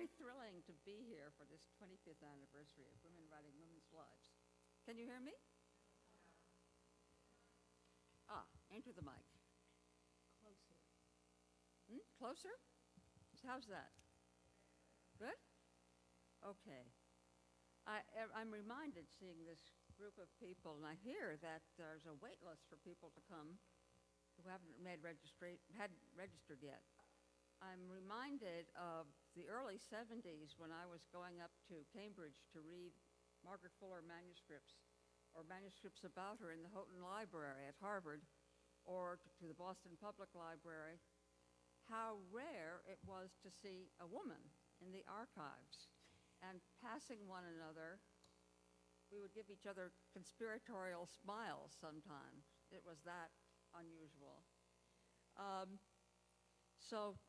very thrilling to be here for this 25th anniversary of Women Writing Women's Lives. Can you hear me? Enter the mic. Closer. Closer? How's that? Good? Okay. I'm reminded seeing this group of people, and I hear that there's a wait list for people to come who haven't hadn't registered yet. I'm reminded of the early 70s when I was going up to Cambridge to read Margaret Fuller manuscripts or manuscripts about her in the Houghton Library at Harvard or to the Boston Public Library, how rare it was to see a woman in the archives. And passing one another, we would give each other conspiratorial smiles sometimes. It was that unusual. So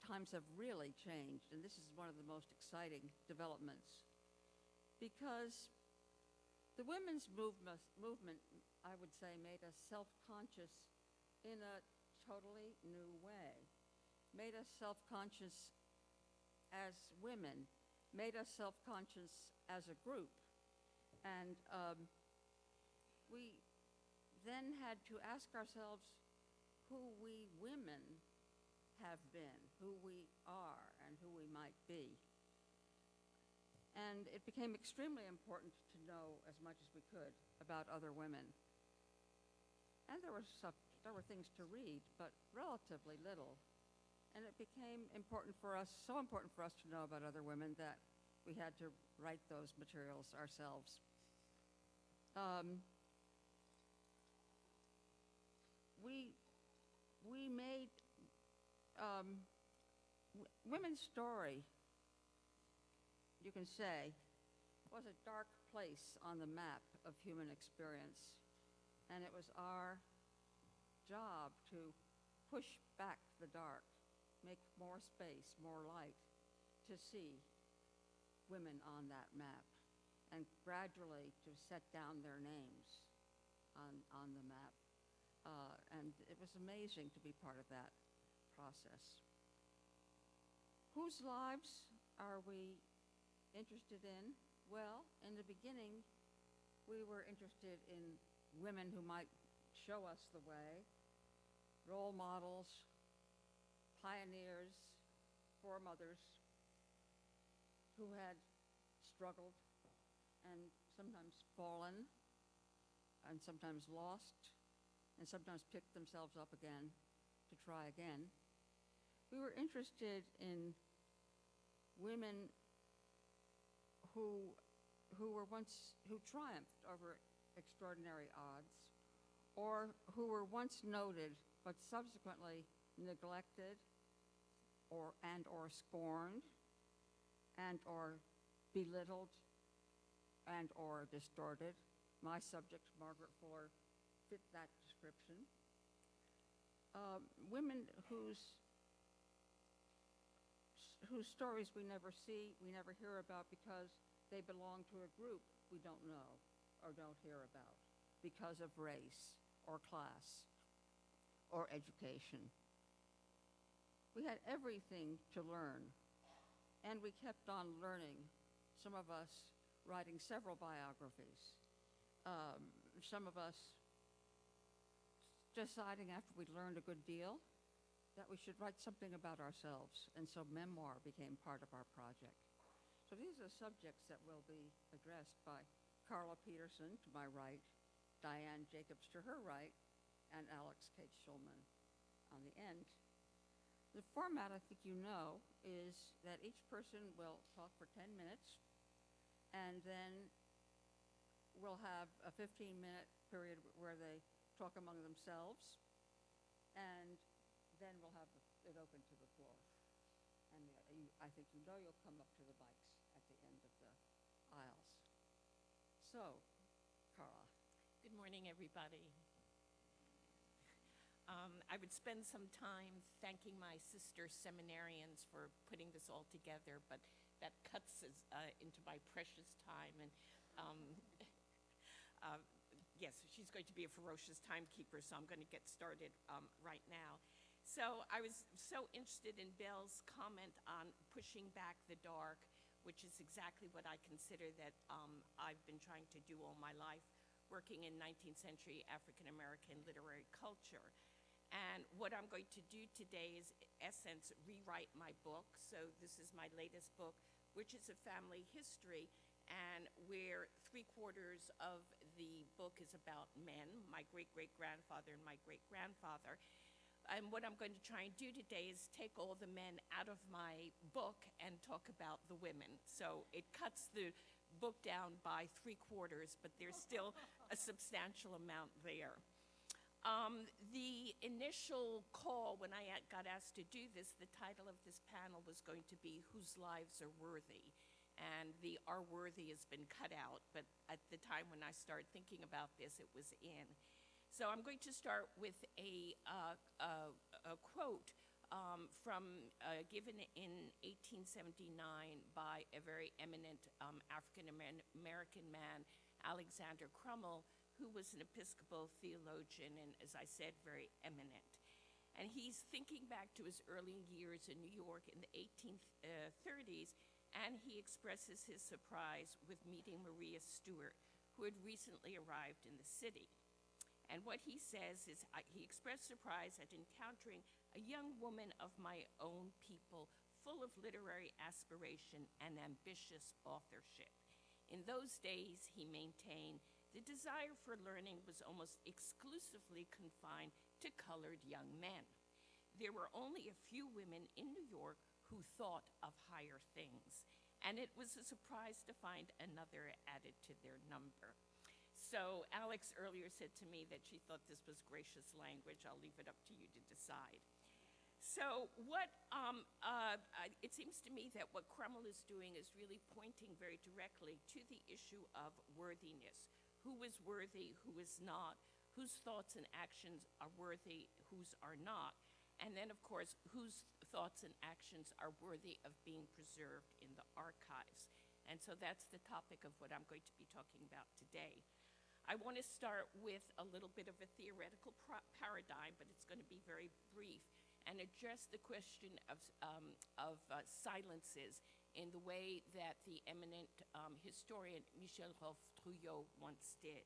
times have really changed, and this is one of the most exciting developments because the women's movement, I would say, made us self-conscious in a totally new way, made us self-conscious as women, made us self-conscious as a group. And we then had to ask ourselves who we women have been, who we are, and who we might be. And it became extremely important to know as much as we could about other women. And there were things to read, but relatively little. And it became important for us, so important for us to know about other women that we had to write those materials ourselves. We made women's story, you can say, was a dark place on the map of human experience. And it was our job to push back the dark, make more space, more light, to see women on that map, and gradually to set down their names on the map. And it was amazing to be part of that process. Whose lives are we interested in? Well, in the beginning, we were interested in women who might show us the way, role models, pioneers, foremothers who had struggled and sometimes fallen and sometimes lost and sometimes picked themselves up again to try again. We were interested in women who triumphed over extraordinary odds, or who were once noted but subsequently neglected or scorned and or belittled and or distorted. My subject, Margaret Fuller, fit that description. Women whose stories we never see, we never hear about because they belong to a group we don't know or don't hear about because of race or class or education. We had everything to learn, and we kept on learning, some of us writing several biographies, some of us deciding after we'd learned a good deal that we should write something about ourselves, and so memoir became part of our project. So these are subjects that will be addressed by Carla Peterson to my right, Diane Jacobs to her right, and Alex Kate Schulman on the end. The format, I think you know, is that each person will talk for 10 minutes, and then we'll have a 15-minute period where they talk among themselves, and then we'll have it open to the floor. And I think you know you'll come up to the mics at the end of the aisles. So, Carla. Good morning, everybody. I would spend some time thanking my sister seminarians for putting this all together, but that cuts into my precious time. And yes, she's going to be a ferocious timekeeper, so I'm going to get started right now. So I was so interested in Bell's comment on pushing back the dark, which is exactly what I consider that I've been trying to do all my life, working in 19th century African American literary culture. And what I'm going to do today is, in essence, rewrite my book. So this is my latest book, which is a family history, and where 3/4 of the book is about men, my great-great-grandfather and my great-grandfather. And what I'm going to try and do today is take all the men out of my book and talk about the women. So it cuts the book down by 3/4, but there's still a substantial amount there. The initial call, when I got asked to do this, the title of this panel was going to be Whose Lives Are Worthy? And the "are worthy" has been cut out, but at the time when I started thinking about this, it was in. So I'm going to start with a quote given in 1879 by a very eminent African-American man, Alexander Crummell, who was an Episcopal theologian and, as I said, very eminent. And he's thinking back to his early years in New York in the 1830s, and he expresses his surprise with meeting Maria Stuart, who had recently arrived in the city. And what he says is, he expressed surprise at encountering a young woman of my own people, full of literary aspiration and ambitious authorship. In those days, he maintained, the desire for learning was almost exclusively confined to colored young men. There were only a few women in New York who thought of higher things, and it was a surprise to find another added to their number. So Alex earlier said to me that she thought this was gracious language. I'll leave it up to you to decide. So it seems to me that what Crummell is doing is really pointing very directly to the issue of worthiness. Who is worthy, who is not, whose thoughts and actions are worthy, whose are not, and then, of course, whose thoughts and actions are worthy of being preserved in the archives. And so that's the topic of what I'm going to be talking about today. I want to start with a little bit of a theoretical paradigm, but it's going to be very brief, and address the question of silences in the way that the eminent historian Michel Rolph-Trouillot once did.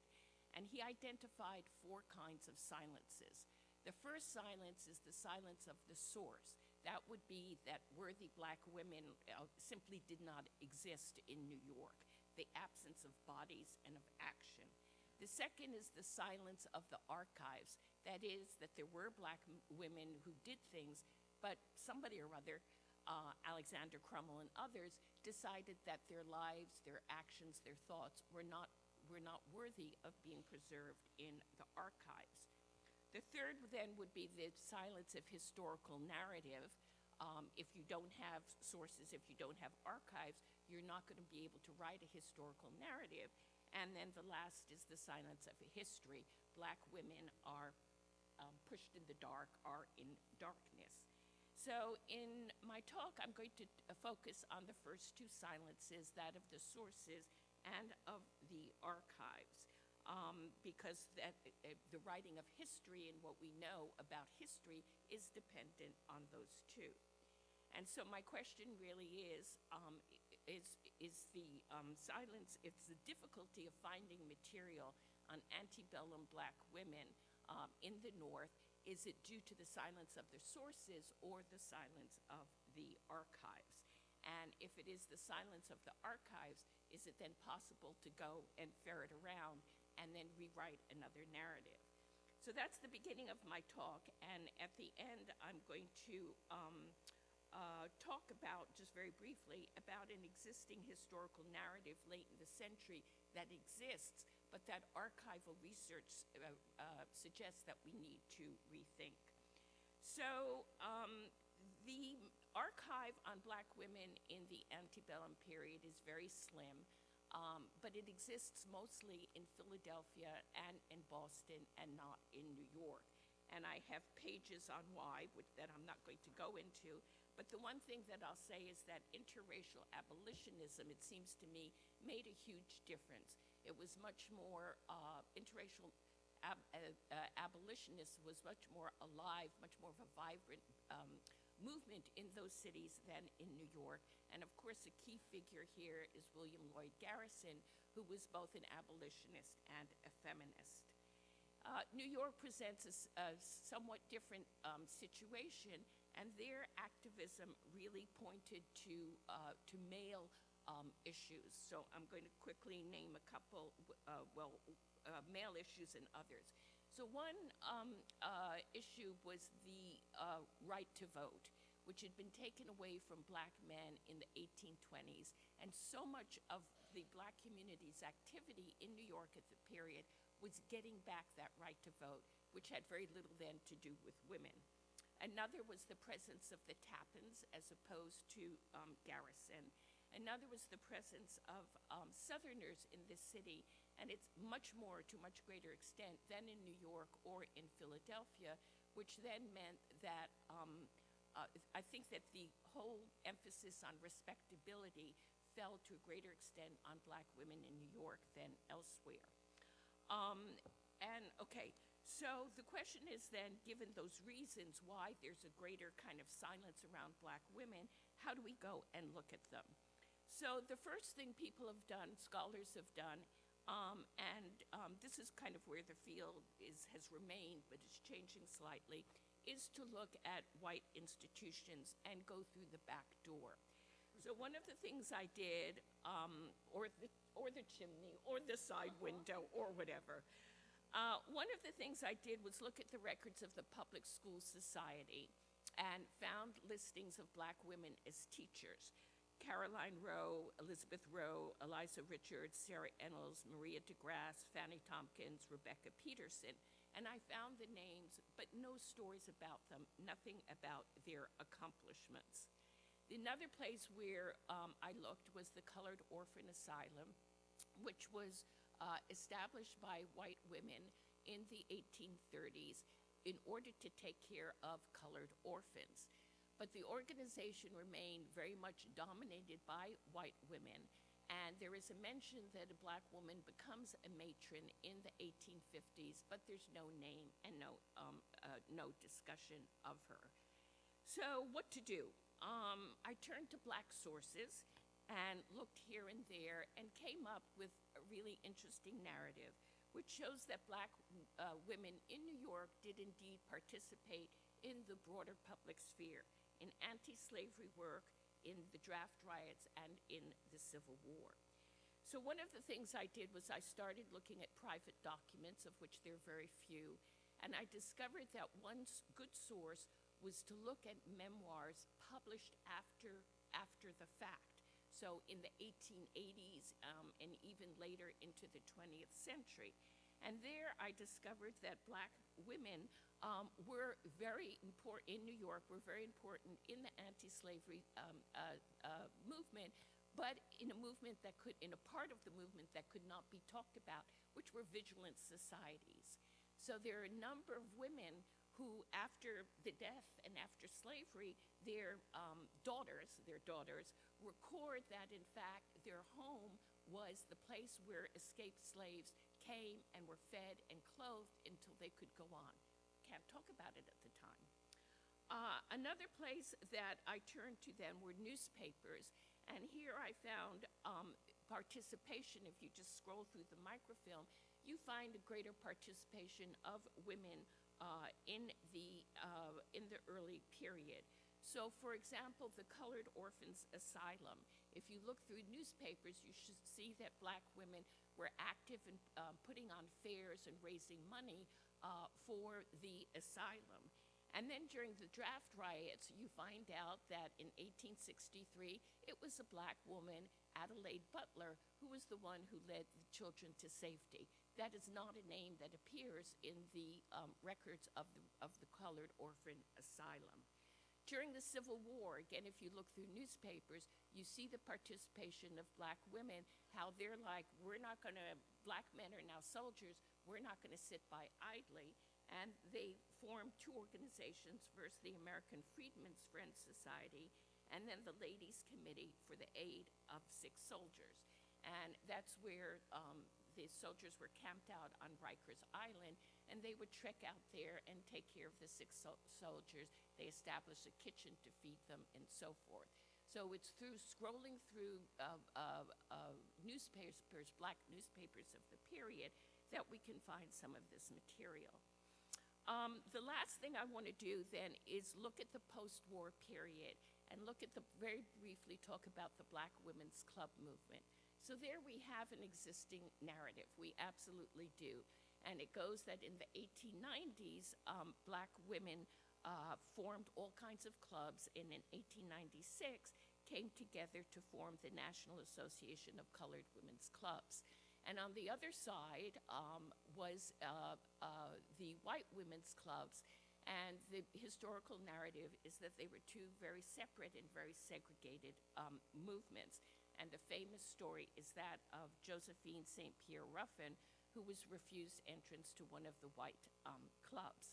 And he identified 4 kinds of silences. The first silence is the silence of the source. That would be that worthy black women simply did not exist in New York, the absence of bodies and of action. The second is the silence of the archives. That is, that there were black women who did things, but somebody or other, Alexander Crummell and others, decided that their lives, their actions, their thoughts were not worthy of being preserved in the archives. The third then would be the silence of historical narrative. If you don't have sources, if you don't have archives, you're not going to be able to write a historical narrative. And then the last is the silence of history. Black women are pushed in the dark, are in darkness. So in my talk, I'm going to focus on the first 2 silences, that of the sources and of the archives, because the writing of history and what we know about history is dependent on those 2. And so my question really is the silence, it's the difficulty of finding material on antebellum black women in the North. Is it due to the silence of the sources or the silence of the archives? And if it is the silence of the archives, is it then possible to go and ferret around and then rewrite another narrative? So that's the beginning of my talk, and at the end, I'm going to talk about, just very briefly, about an existing historical narrative late in the century that exists, but that archival research suggests that we need to rethink. So the archive on black women in the antebellum period is very slim, but it exists mostly in Philadelphia and in Boston and not in New York. And I have pages on why, that I'm not going to go into. But the one thing that I'll say is that interracial abolitionism, it seems to me, made a huge difference. It was much more, interracial abolitionists was much more alive, much more of a vibrant movement in those cities than in New York. And of course, a key figure here is William Lloyd Garrison, who was both an abolitionist and a feminist. New York presents a somewhat different situation, and their activism really pointed to male issues. So I'm going to quickly name a couple, male issues and others. So one issue was the right to vote, which had been taken away from black men in the 1820s. And so much of the black community's activity in New York at the period was getting back that right to vote, which had very little then to do with women. Another was the presence of the Tappans as opposed to Garrison. Another was the presence of Southerners in this city, and it's much more, to much greater extent, than in New York or in Philadelphia, which then meant that I think that the whole emphasis on respectability fell to a greater extent on black women in New York than elsewhere. So the question is then, given those reasons why there's a greater kind of silence around black women, how do we go and look at them? So the first thing people have done, scholars have done, this is kind of where the field has remained, but it's changing slightly, is to look at white institutions and go through the back door. So one of the things I did, or the chimney, or the side window, or whatever, one of the things I did was look at the records of the Public School Society and found listings of black women as teachers. Caroline Rowe, Elizabeth Rowe, Eliza Richards, Sarah Ennals, Maria DeGrasse, Fanny Tompkins, Rebecca Peterson. And I found the names, but no stories about them, nothing about their accomplishments. Another place where I looked was the Colored Orphan Asylum, which was established by white women in the 1830s in order to take care of colored orphans. But the organization remained very much dominated by white women, and there is a mention that a black woman becomes a matron in the 1850s, but there's no name and no discussion of her. So what to do? I turned to black sources and looked here and there and came up with a really interesting narrative, which shows that black women in New York did indeed participate in the broader public sphere, in anti-slavery work, in the draft riots, and in the Civil War. So one of the things I did was I started looking at private documents, of which there are very few, and I discovered that one good source was to look at memoirs published after the fact. So in the 1880s and even later into the 20th century. And there I discovered that black women were very important in New York, were very important in the anti-slavery movement, but in a part of the movement that could not be talked about, which were vigilant societies. So there are a number of women who, after the death and after slavery, their daughters record that, in fact, their home was the place where escaped slaves came and were fed and clothed until they could go on. Can't talk about it at the time. Another place that I turned to then were newspapers, and here I found participation. If you just scroll through the microfilm, you find a greater participation of women in the early period. So, for example, the Colored Orphans Asylum. If you look through newspapers, you should see that black women were active in putting on fairs and raising money for the asylum. And then during the draft riots, you find out that in 1863, it was a black woman, Adelaide Butler, who was the one who led the children to safety. That is not a name that appears in the records of the Colored Orphan Asylum. During the Civil War, again, if you look through newspapers, you see the participation of black women, how they're like, black men are now soldiers, we're not gonna sit by idly. And they formed two organizations, first the American Freedmen's Friends Society, and then the Ladies' Committee for the Aid of Sick Soldiers. And that's where the soldiers were camped out on Rikers Island, and they would trek out there and take care of the sick soldiers. They established a kitchen to feed them, and so forth. So it's through scrolling through newspapers, black newspapers of the period, that we can find some of this material. The last thing I want to do then is look at the post-war period and look at very briefly talk about the Black Women's Club movement. So there we have an existing narrative. We absolutely do. And it goes that in the 1890s, black women formed all kinds of clubs, and in 1896 came together to form the National Association of Colored Women's Clubs. And on the other side was the white women's clubs, and the historical narrative is that they were two very separate and very segregated movements. And the famous story is that of Josephine St. Pierre Ruffin, who was refused entrance to one of the white clubs.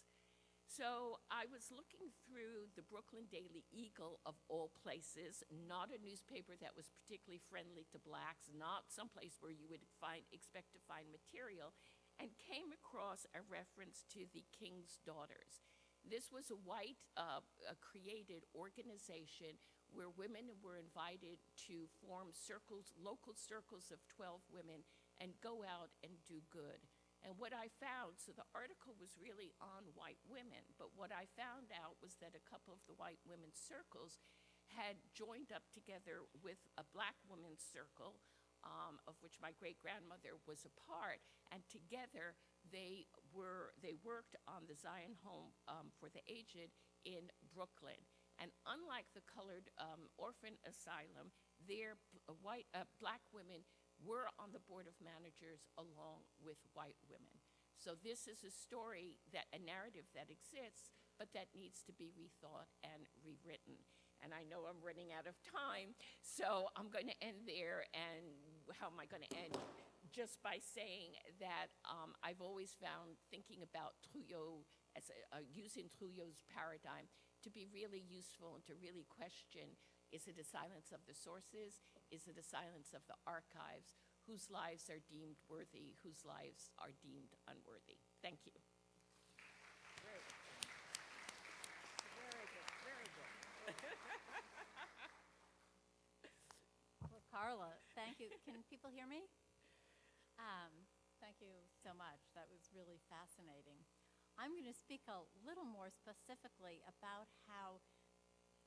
So I was looking through the Brooklyn Daily Eagle, of all places, not a newspaper that was particularly friendly to blacks, not someplace where you would expect to find material, and came across a reference to the King's Daughters. This was a white created organization where women were invited to form circles, local circles of 12 women, and go out and do good. And what I found, so the article was really on white women, but what I found out was that a couple of the white women's circles had joined up together with a black women's circle, of which my great-grandmother was a part, and together they worked on the Zion Home for the Aged in Brooklyn. And unlike the colored orphan asylum, their black women were on the board of managers along with white women. So this is a story, a narrative that exists, but that needs to be rethought and rewritten. And I know I'm running out of time, so I'm going to end there. And how am I going to end? Just by saying that I've always found thinking about Trouillot, using Trouillot's paradigm, to be really useful and to really question, is it a silence of the sources? Is it a silence of the archives? Whose lives are deemed worthy? Whose lives are deemed unworthy? Thank you. Great. Very good, very good. Well, Carla, thank you. Can people hear me? Thank you so much. That was really fascinating. I'm going to speak a little more specifically about how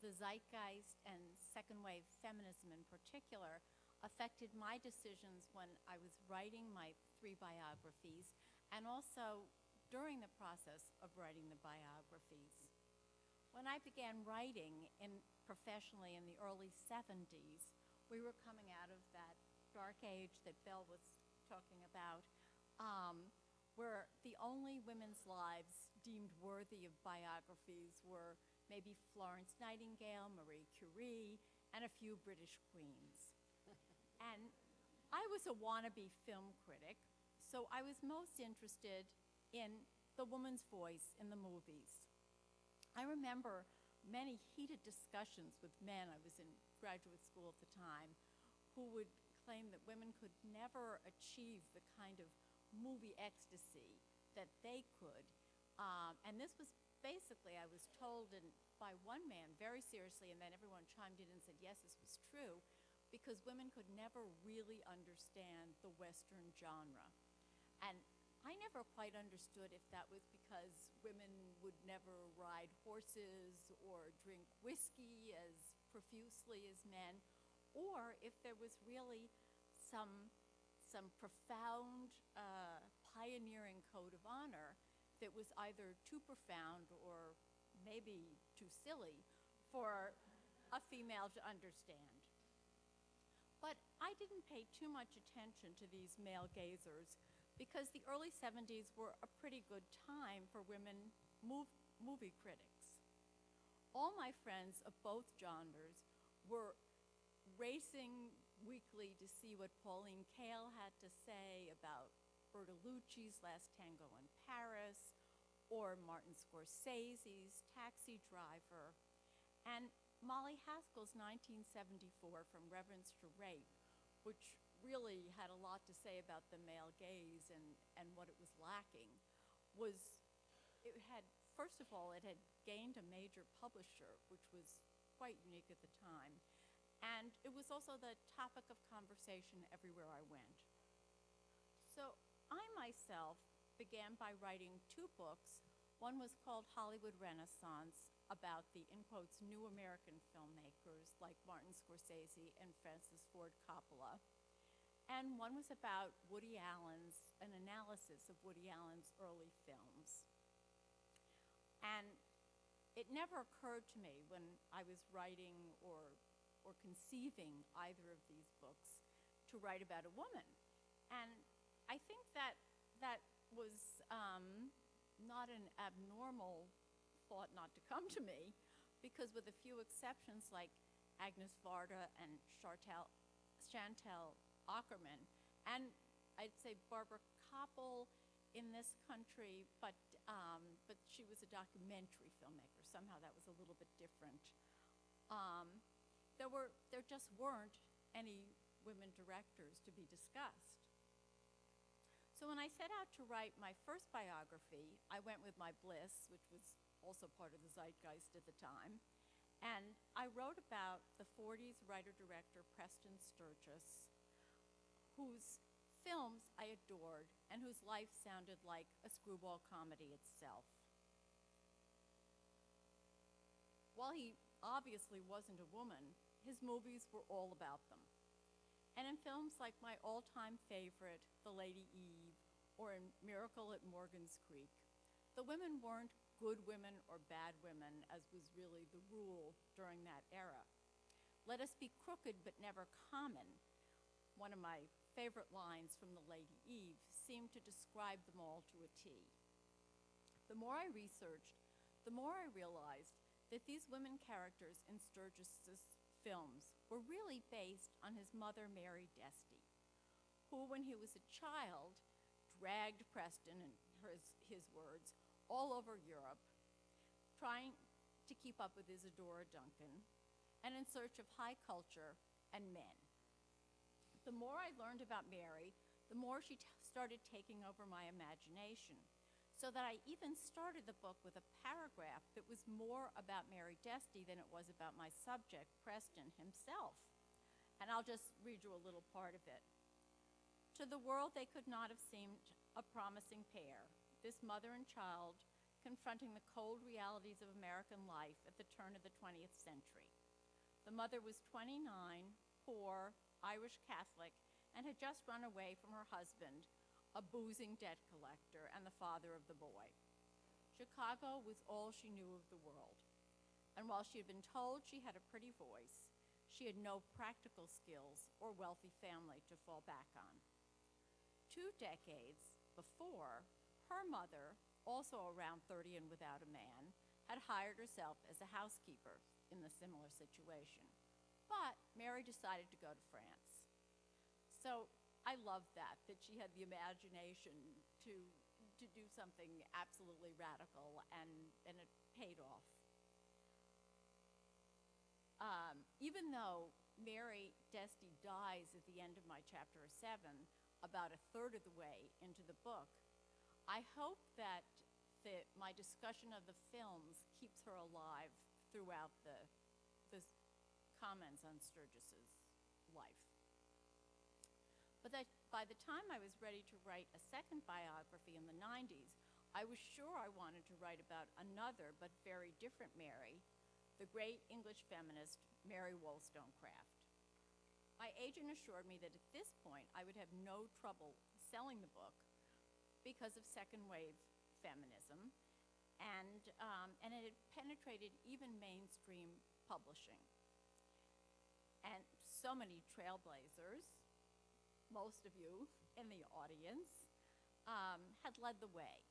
the zeitgeist and second wave feminism in particular affected my decisions when I was writing my 3 biographies, and also during the process of writing the biographies. When I began writing professionally in the early 70s, we were coming out of that dark age that Belle was talking about, where the only women's lives deemed worthy of biographies were maybe Florence Nightingale, Marie Curie, and a few British queens. And I was a wannabe film critic, so I was most interested in the woman's voice in the movies. I remember many heated discussions with men, I was in graduate school at the time, who would claim that women could never achieve the kind of movie ecstasy that they could. And this was basically, I was told by one man very seriously, and then everyone chimed in and said, yes, this was true, because women could never really understand the Western genre. And I never quite understood if that was because women would never ride horses or drink whiskey as profusely as men, or if there was really some profound pioneering code of honor that was either too profound or maybe too silly for a female to understand. But I didn't pay too much attention to these male gazers because the early 70s were a pretty good time for women movie critics. All my friends of both genres were racing weekly to see what Pauline Kael had to say about Bertolucci's Last Tango in Paris, or Martin Scorsese's Taxi Driver, and Molly Haskell's 1974 From Reverence to Rape, which really had a lot to say about the male gaze and what it was lacking was it had, first of all, it had gained a major publisher, which was quite unique at the time. And it was also the topic of conversation everywhere I went. So I myself began by writing 2 books. One was called Hollywood Renaissance, about the, in quotes, new American filmmakers like Martin Scorsese and Francis Ford Coppola. And one was about Woody Allen's, an analysis of Woody Allen's early films. And it never occurred to me when I was writing or conceiving either of these books to write about a woman. And I think that was not an abnormal thought not to come to me, because with a few exceptions like Agnes Varda and Chantal Ackerman, and I'd say Barbara Koppel in this country, but she was a documentary filmmaker. Somehow that was a little bit different. There just weren't any women directors to be discussed. So when I set out to write my first biography, I went with my bliss, which was also part of the zeitgeist at the time, and I wrote about the 40s writer-director Preston Sturges, whose films I adored and whose life sounded like a screwball comedy itself. While he obviously wasn't a woman, his movies were all about them. And in films like my all-time favorite, The Lady Eve, or in Miracle at Morgan's Creek, the women weren't good women or bad women, as was really the rule during that era. Let us be crooked but never common, one of my favorite lines from The Lady Eve, seemed to describe them all to a T. The more I researched, the more I realized that these women characters in Sturges' films were really based on his mother, Mary Desty, who, when he was a child, dragged Preston, in his words, all over Europe, trying to keep up with Isadora Duncan, and in search of high culture and men. The more I learned about Mary, the more she started taking over my imagination, so that I even started the book with a paragraph that was more about Mary Desty than it was about my subject, Preston himself. And I'll just read you a little part of it. To the world, they could not have seemed a promising pair, this mother and child confronting the cold realities of American life at the turn of the 20th century. The mother was 29, poor, Irish Catholic, and had just run away from her husband, a boozing debt collector and the father of the boy. Chicago was all she knew of the world. And while she had been told she had a pretty voice, she had no practical skills or wealthy family to fall back on. 2 decades before, her mother, also around 30 and without a man, had hired herself as a housekeeper in the similar situation. But Mary decided to go to France. So I loved that she had the imagination to do something absolutely radical, and it paid off. Even though Mary Desty dies at the end of my chapter 7, about a third of the way into the book, I hope that my discussion of the films keeps her alive throughout the comments on Sturges' life. But that by the time I was ready to write a second biography in the 90s, I was sure I wanted to write about another but very different Mary, the great English feminist Mary Wollstonecraft. My agent assured me that at this point I would have no trouble selling the book because of second wave feminism, and it had penetrated even mainstream publishing. And so many trailblazers, most of you in the audience, had led the way.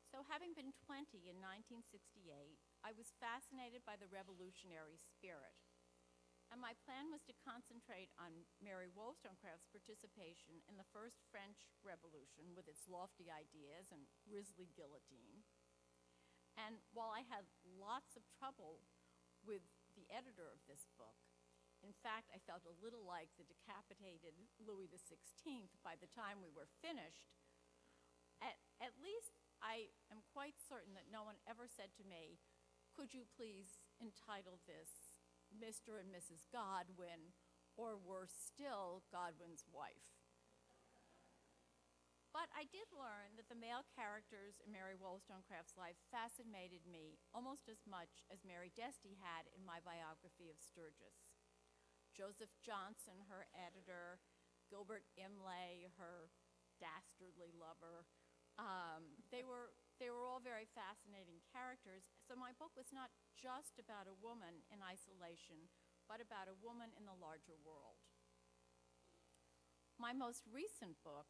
So having been 20 in 1968, I was fascinated by the revolutionary spirit. And my plan was to concentrate on Mary Wollstonecraft's participation in the first French Revolution with its lofty ideas and grisly guillotine. And while I had lots of trouble with the editor of this book, In fact, I felt a little like the decapitated Louis XVI by the time we were finished. At least I am quite certain that no one ever said to me, "Could you please entitle this Mr. and Mrs. Godwin, or worse still, Godwin's wife?" But I did learn that the male characters in Mary Wollstonecraft's life fascinated me almost as much as Mary Desty had in my biography of Sturgis. Joseph Johnson, her editor, Gilbert Imlay, her dastardly lover, they were all very fascinating characters. So my book was not just about a woman in isolation, but about a woman in the larger world. My most recent book,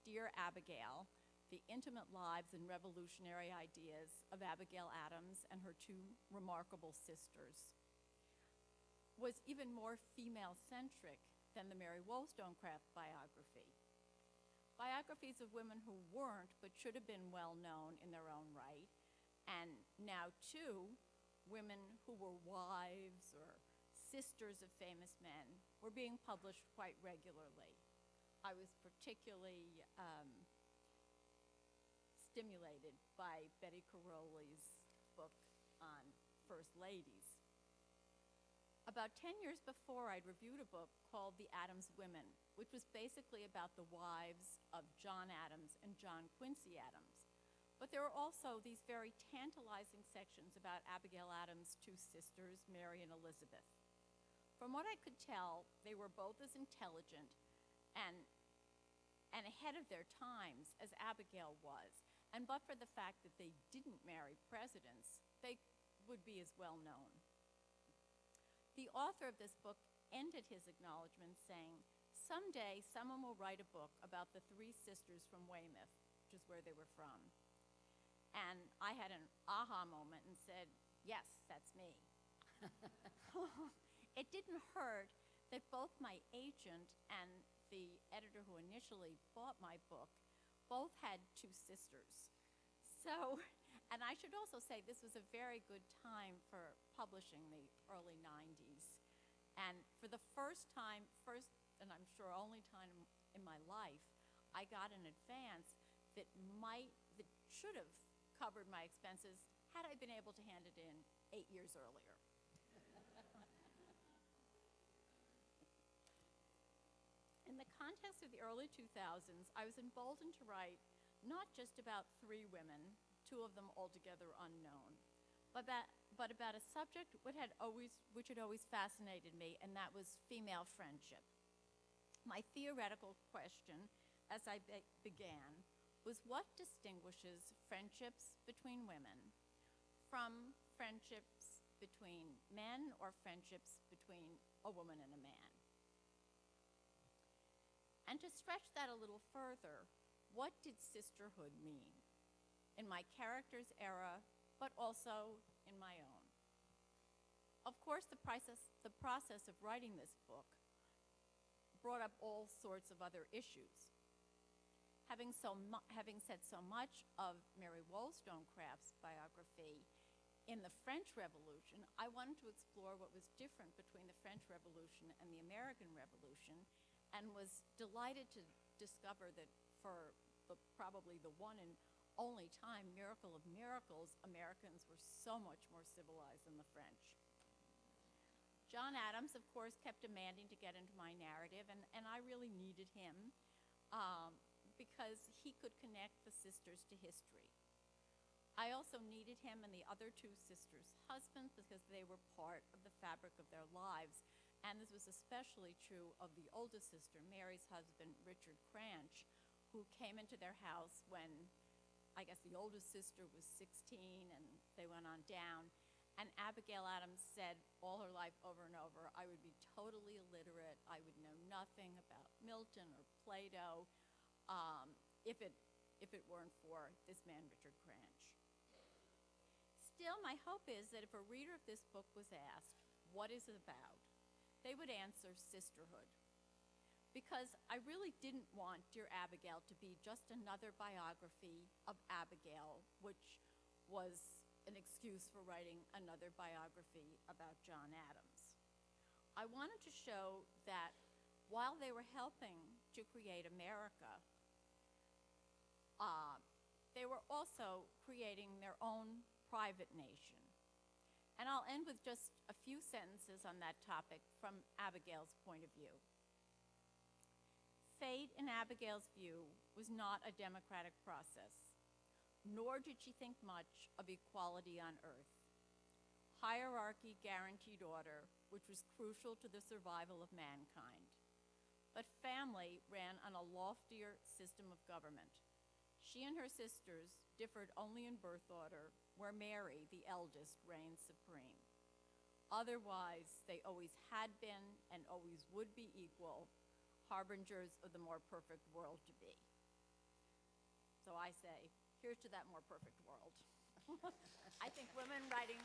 Dear Abigail, The Intimate Lives and Revolutionary Ideas of Abigail Adams and Her Two Remarkable Sisters, was even more female-centric than the Mary Wollstonecraft biography. Biographies of women who weren't but should have been well-known in their own right, and now, too, women who were wives or sisters of famous men were being published quite regularly. I was particularly stimulated by Betty Caroli's book on First Ladies. About 10 years before, I'd reviewed a book called The Adams Women, which was basically about the wives of John Adams and John Quincy Adams. But there were also these very tantalizing sections about Abigail Adams' two sisters, Mary and Elizabeth. From what I could tell, they were both as intelligent and ahead of their times as Abigail was. And but for the fact that they didn't marry presidents, they would be as well known. The author of this book ended his acknowledgement saying, "Someday someone will write a book about the three sisters from Weymouth," which is where they were from. And I had an aha moment and said, "Yes, that's me." It didn't hurt that both my agent and the editor who initially bought my book both had two sisters. So, and I should also say this was a very good time for publishing, the early 90s. And for the first and I'm sure only time in my life, I got an advance that should have covered my expenses had I been able to hand it in 8 years earlier. In the context of the early 2000s, I was emboldened to write not just about three women, two of them altogether unknown, but about a subject which had always fascinated me, and that was female friendship. My theoretical question, as I began, was what distinguishes friendships between women from friendships between men or friendships between a woman and a man? And to stretch that a little further, what did sisterhood mean in my character's era, but also in my own? Of course, the process of writing this book brought up all sorts of other issues. Having said so much of Mary Wollstonecraft's biography in the French Revolution, I wanted to explore what was different between the French Revolution and the American Revolution, and was delighted to discover that for probably the one and only time, miracle of miracles, Americans were so much more civilized than the French. John Adams, of course, kept demanding to get into my narrative, and I really needed him because he could connect the sisters to history. I also needed him and the other two sisters' husbands because they were part of the fabric of their lives. And this was especially true of the oldest sister, Mary's husband, Richard Cranch, who came into their house when, I guess, the oldest sister was 16 and they went on down. And Abigail Adams said all her life over and over, I would be totally illiterate. I would know nothing about Milton or Plato if it weren't for this man, Richard Cranch. Still, my hope is that if a reader of this book was asked, what is it about? They would answer sisterhood. Because I really didn't want Dear Abigail to be just another biography of Abigail, which was an excuse for writing another biography about John Adams. I wanted to show that while they were helping to create America, they were also creating their own private nation. And I'll end with just a few sentences on that topic from Abigail's point of view. Fate, in Abigail's view, was not a democratic process, nor did she think much of equality on earth. Hierarchy guaranteed order, which was crucial to the survival of mankind. But family ran on a loftier system of government. She and her sisters differed only in birth order, where Mary, the eldest, reigned supreme. Otherwise, they always had been and always would be equal, harbingers of the more perfect world to be. So I say, here's to that more perfect world. I think women writing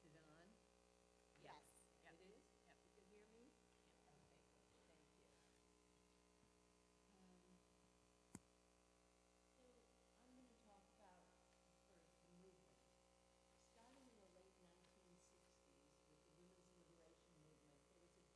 Is it on? yes. It is? Yep, you can hear me? Okay, thank you. So I'm going to talk about first the movement. Starting in the late 1960s with the women's liberation movement, there was a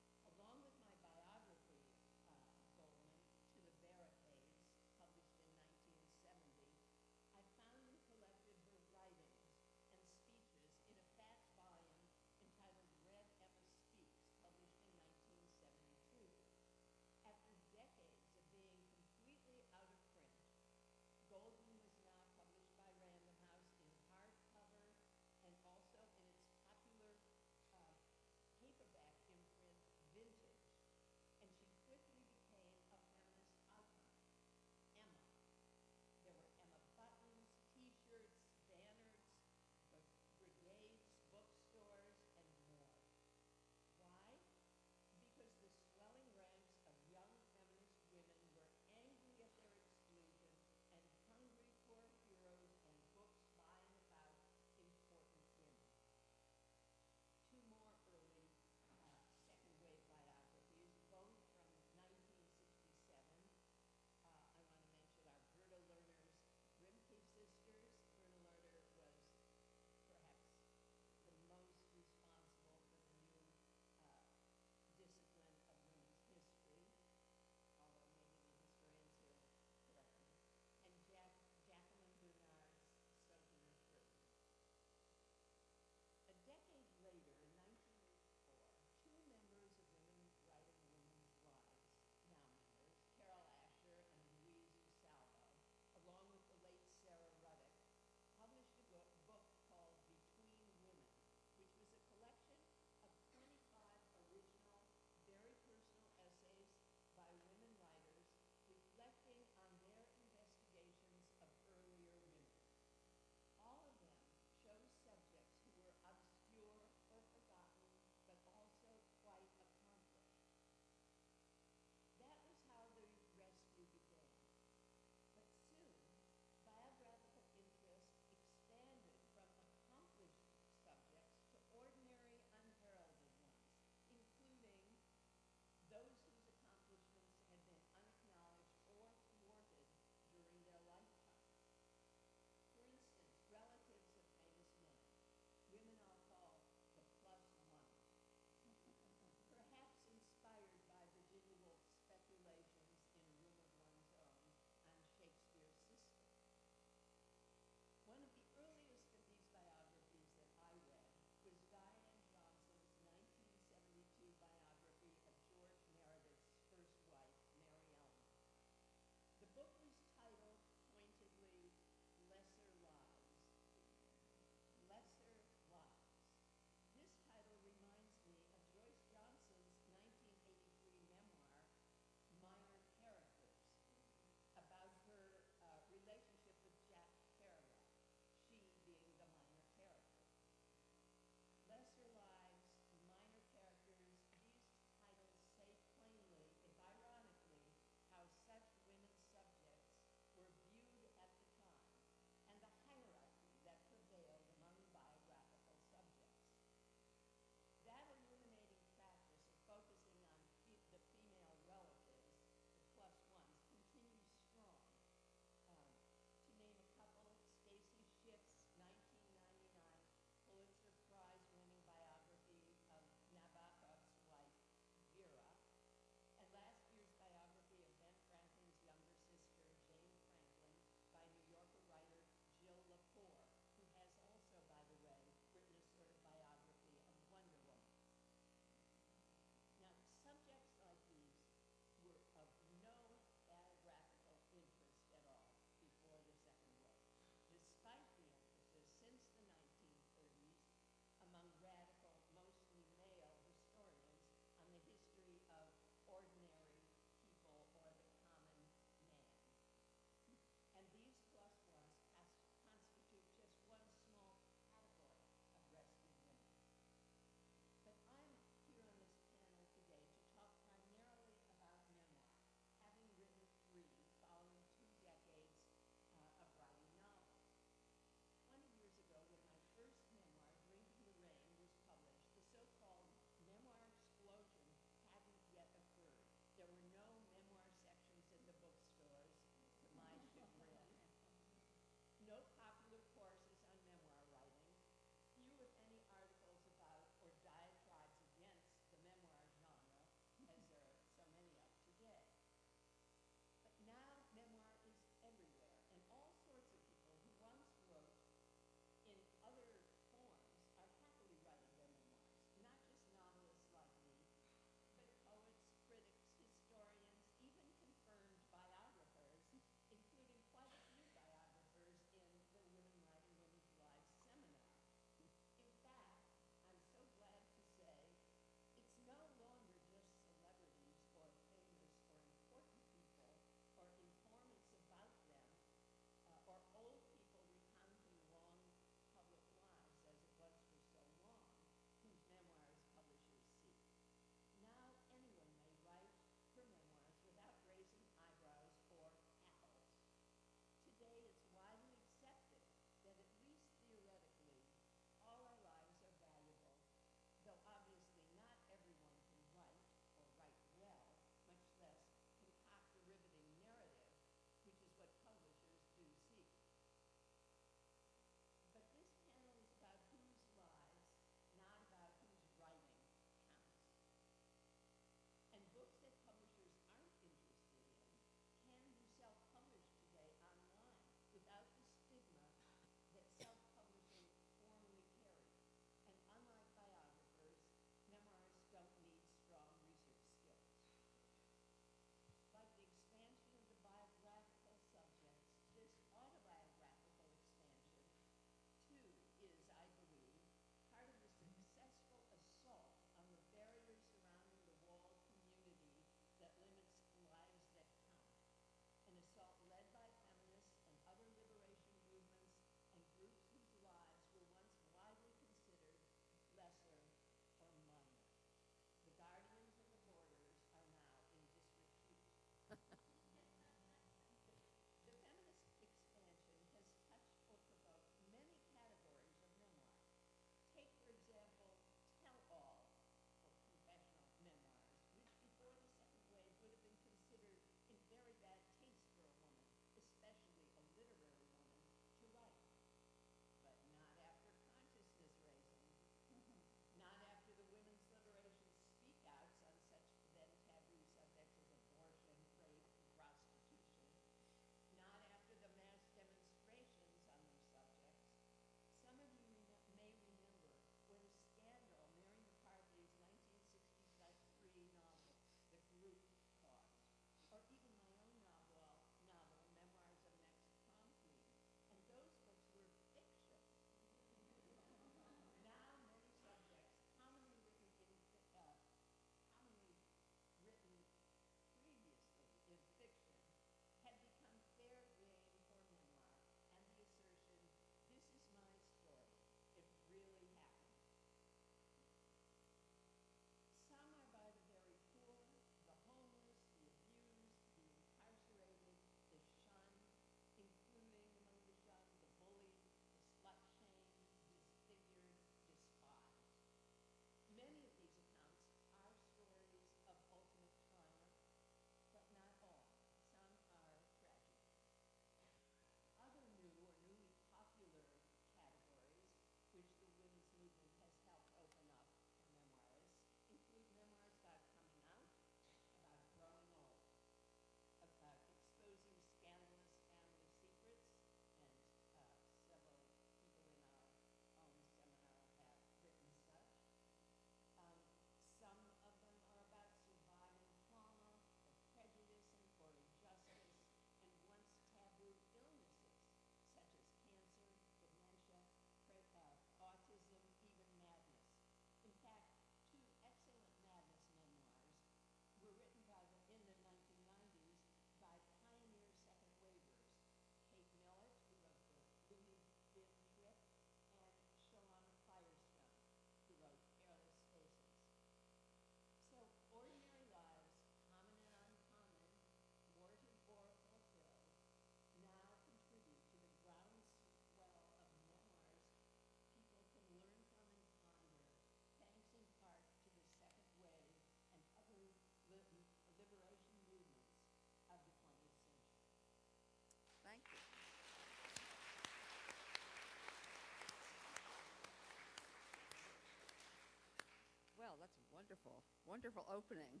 Wonderful, wonderful opening.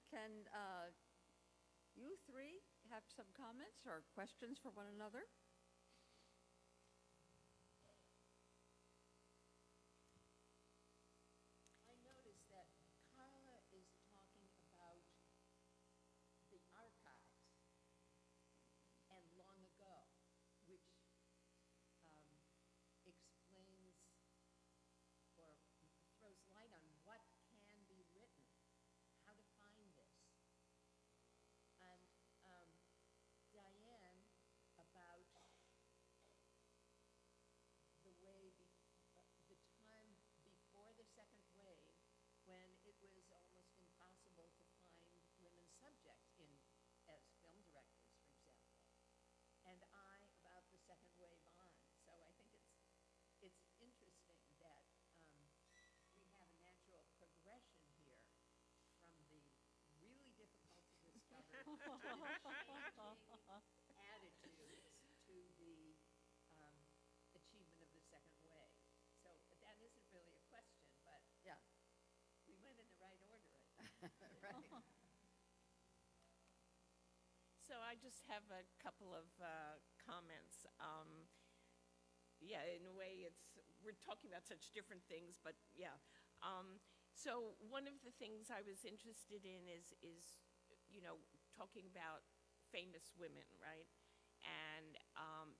Can you three have some comments or questions for one another? I noticed that Carla is talking about the archives and long ago, which explains or throws light on what can be written, how to find this. And Diane, about the way, the time before the second wave, when it was almost impossible to find women subjects in as film directors, for example. And I about the second wave on. So I think it's interesting that we have a natural progression here from the really difficult to discover to the changing attitudes to the achievement of the second wave. So that isn't really a question, but Yeah. we went in the right order, I think. Right. So I just have a couple of comments. Yeah, in a way, we're talking about such different things, but yeah. So one of the things I was interested in is talking about famous women, right? And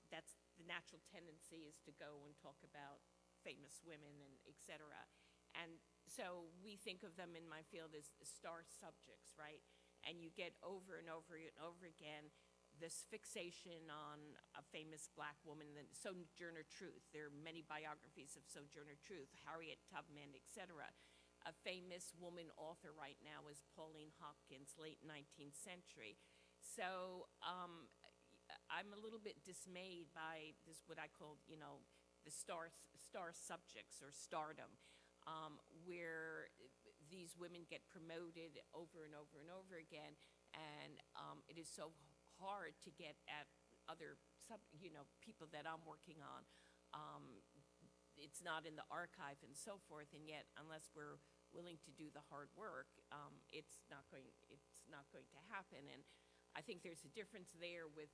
that's the natural tendency is to go and talk about famous women and et cetera. And so we think of them in my field as star subjects, right? And you get over and over and over again this fixation on a famous black woman, Sojourner Truth. There are many biographies of Sojourner Truth, Harriet Tubman, et cetera. A famous woman author right now is Pauline Hopkins, late 19th century. So I'm a little bit dismayed by this, what I call, the star subjects or stardom, where these women get promoted over and over and over again, and it is so hard to get at other people that I'm working on. It's not in the archive and so forth, and yet unless we're willing to do the hard work, it's not going to happen. And I think there's a difference there with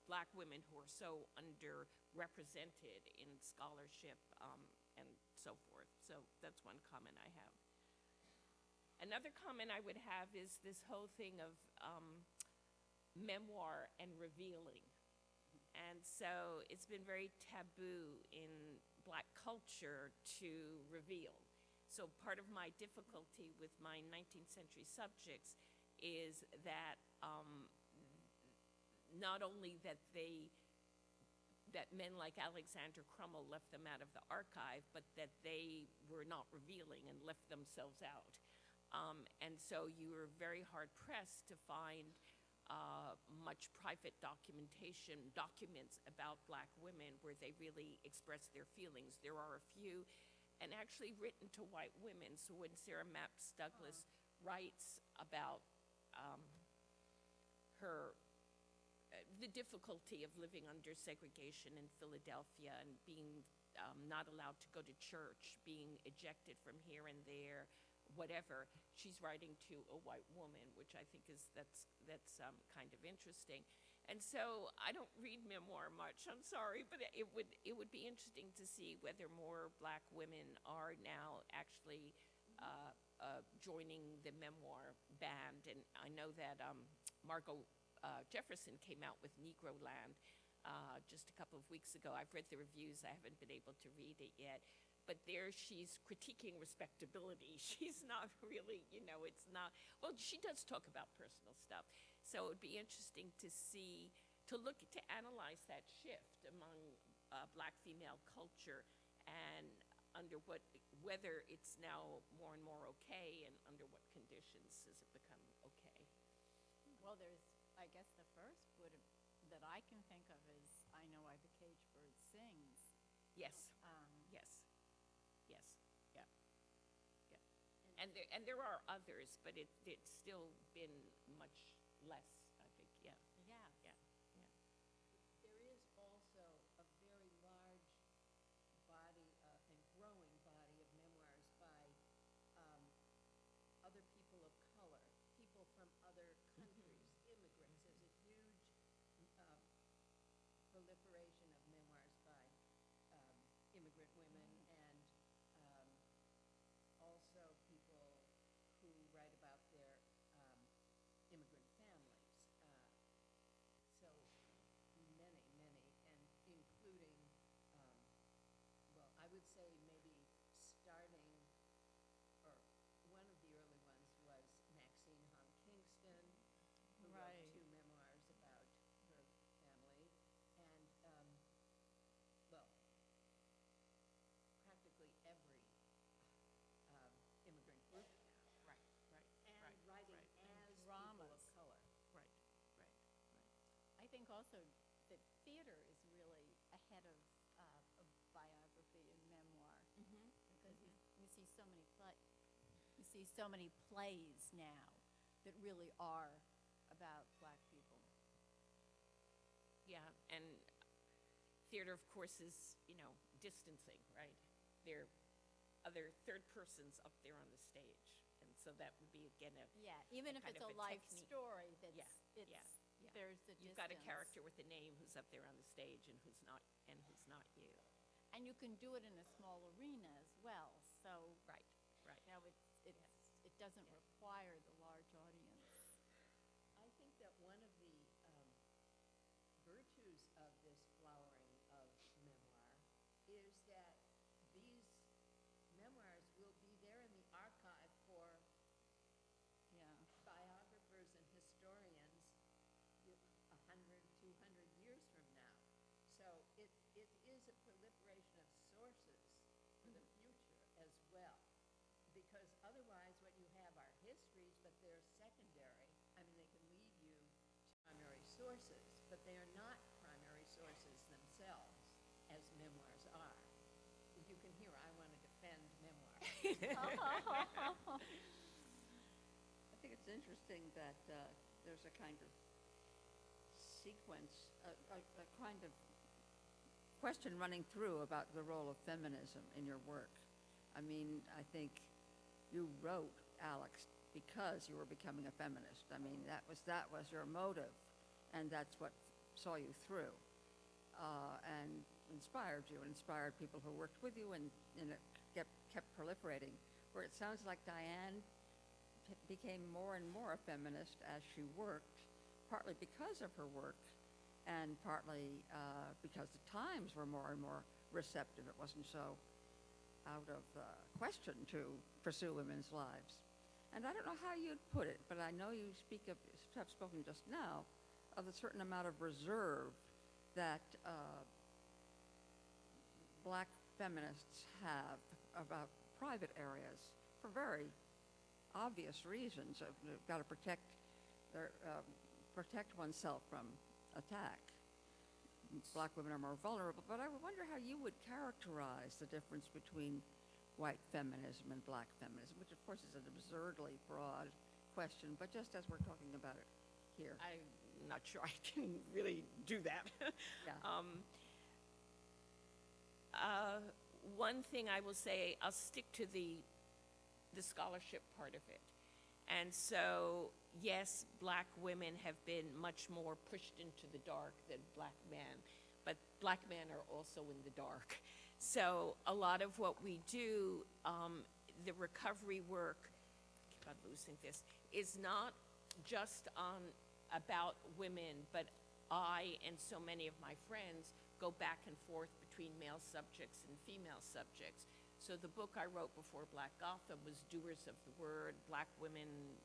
black women who are so underrepresented in scholarship and so forth. So that's one comment I have. Another comment I would have is this whole thing of memoir and revealing. And so it's been very taboo in black culture to reveal. So part of my difficulty with my 19th century subjects is that not only that men like Alexander Crummell left them out of the archive, but that they were not revealing and left themselves out. And so you were very hard pressed to find much private documents about black women where they really expressed their feelings. There are a few, and actually written to white women. So when Sarah Mapps Douglas writes about the difficulty of living under segregation in Philadelphia and being not allowed to go to church, being ejected from here and there, whatever, she's writing to a white woman, which I think that's kind of interesting. And so I don't read memoir much, I'm sorry, but it would be interesting to see whether more black women are now actually joining the memoir band. And I know that Margot Jefferson came out with Negro Land just a couple of weeks ago. I've read the reviews, I haven't been able to read it yet. But there she's critiquing respectability. She's not really, it's not, well, she does talk about personal stuff. So it would be interesting to see, to analyze that shift among black female culture and whether it's now more and more okay and under what conditions has it become okay. Well, I guess the first that I can think of is I Know Why the Caged Bird Sings. Yes, yes. Yes, yeah, yeah. And there are others, but it's still been much less, I think, yeah. Yeah. Yeah, yeah. There is also a very large body and growing body of memoirs by proliferation of memoirs by immigrant women and also people who write about their immigrant families. So many, many, and including, well, I would say maybe starting, or one of the early ones was Maxine Hong Kingston, who wrote Right. 2 memoirs about her family, and, well, practically every immigrant group now, Right, right, and right, writing right, as people dramas. of color. right, right, right. I think also that theater is really ahead of biography and memoir, because you see so many plays now that really are about Black people. Yeah, and theater, of course, is, distancing, right? There are other third persons up there on the stage. And so that would be, again, Yeah, even if kind it's of a a life technique. story, Yeah, it's yeah. there's the You've got a distance. character with a name who's up there on the stage and who's not you. And you can do it in a small arena as well, so Right, right. it doesn't require the large audience. I think that one of the virtues of this flowering of memoir is that these memoirs will be there in the archive for Yeah. biographers and historians 100, 200 years from now. So it is a proliferation of sources for the future as well. Because otherwise what you have are histories, but they're secondary. I mean, they can lead you to primary sources, but they are not primary sources themselves, as memoirs are. You can hear I want to defend memoirs. I think it's interesting that there's a kind of sequence, a kind of question running through about the role of feminism in your work. I mean, I think you wrote, Alex, because you were becoming a feminist. I mean, that was your motive, and that's what saw you through, and inspired you, and inspired people who worked with you, and it kept proliferating. Where it sounds like Diane became more and more a feminist as she worked, partly because of her work, and partly because the times were more and more receptive. It wasn't so out of question to pursue women's lives. And I don't know how you'd put it, but I know you have spoken just now of a certain amount of reserve that Black feminists have about private areas for very obvious reasons. They've got to protect oneself from attack. Black women are more vulnerable, but I wonder how you would characterize the difference between white feminism and Black feminism, which of course is an absurdly broad question, but just as we're talking about it here. I'm not sure I can really do that. Yeah. One thing I will say, I'll stick to the scholarship part of it. And so, yes, Black women have been much more pushed into the dark than Black men, but Black men are also in the dark. So a lot of what we do, the recovery work, I keep on losing this, is not just about women, but I and so many of my friends go back and forth between male subjects and female subjects. So the book I wrote before Black Gotham was Doers of the Word, Black women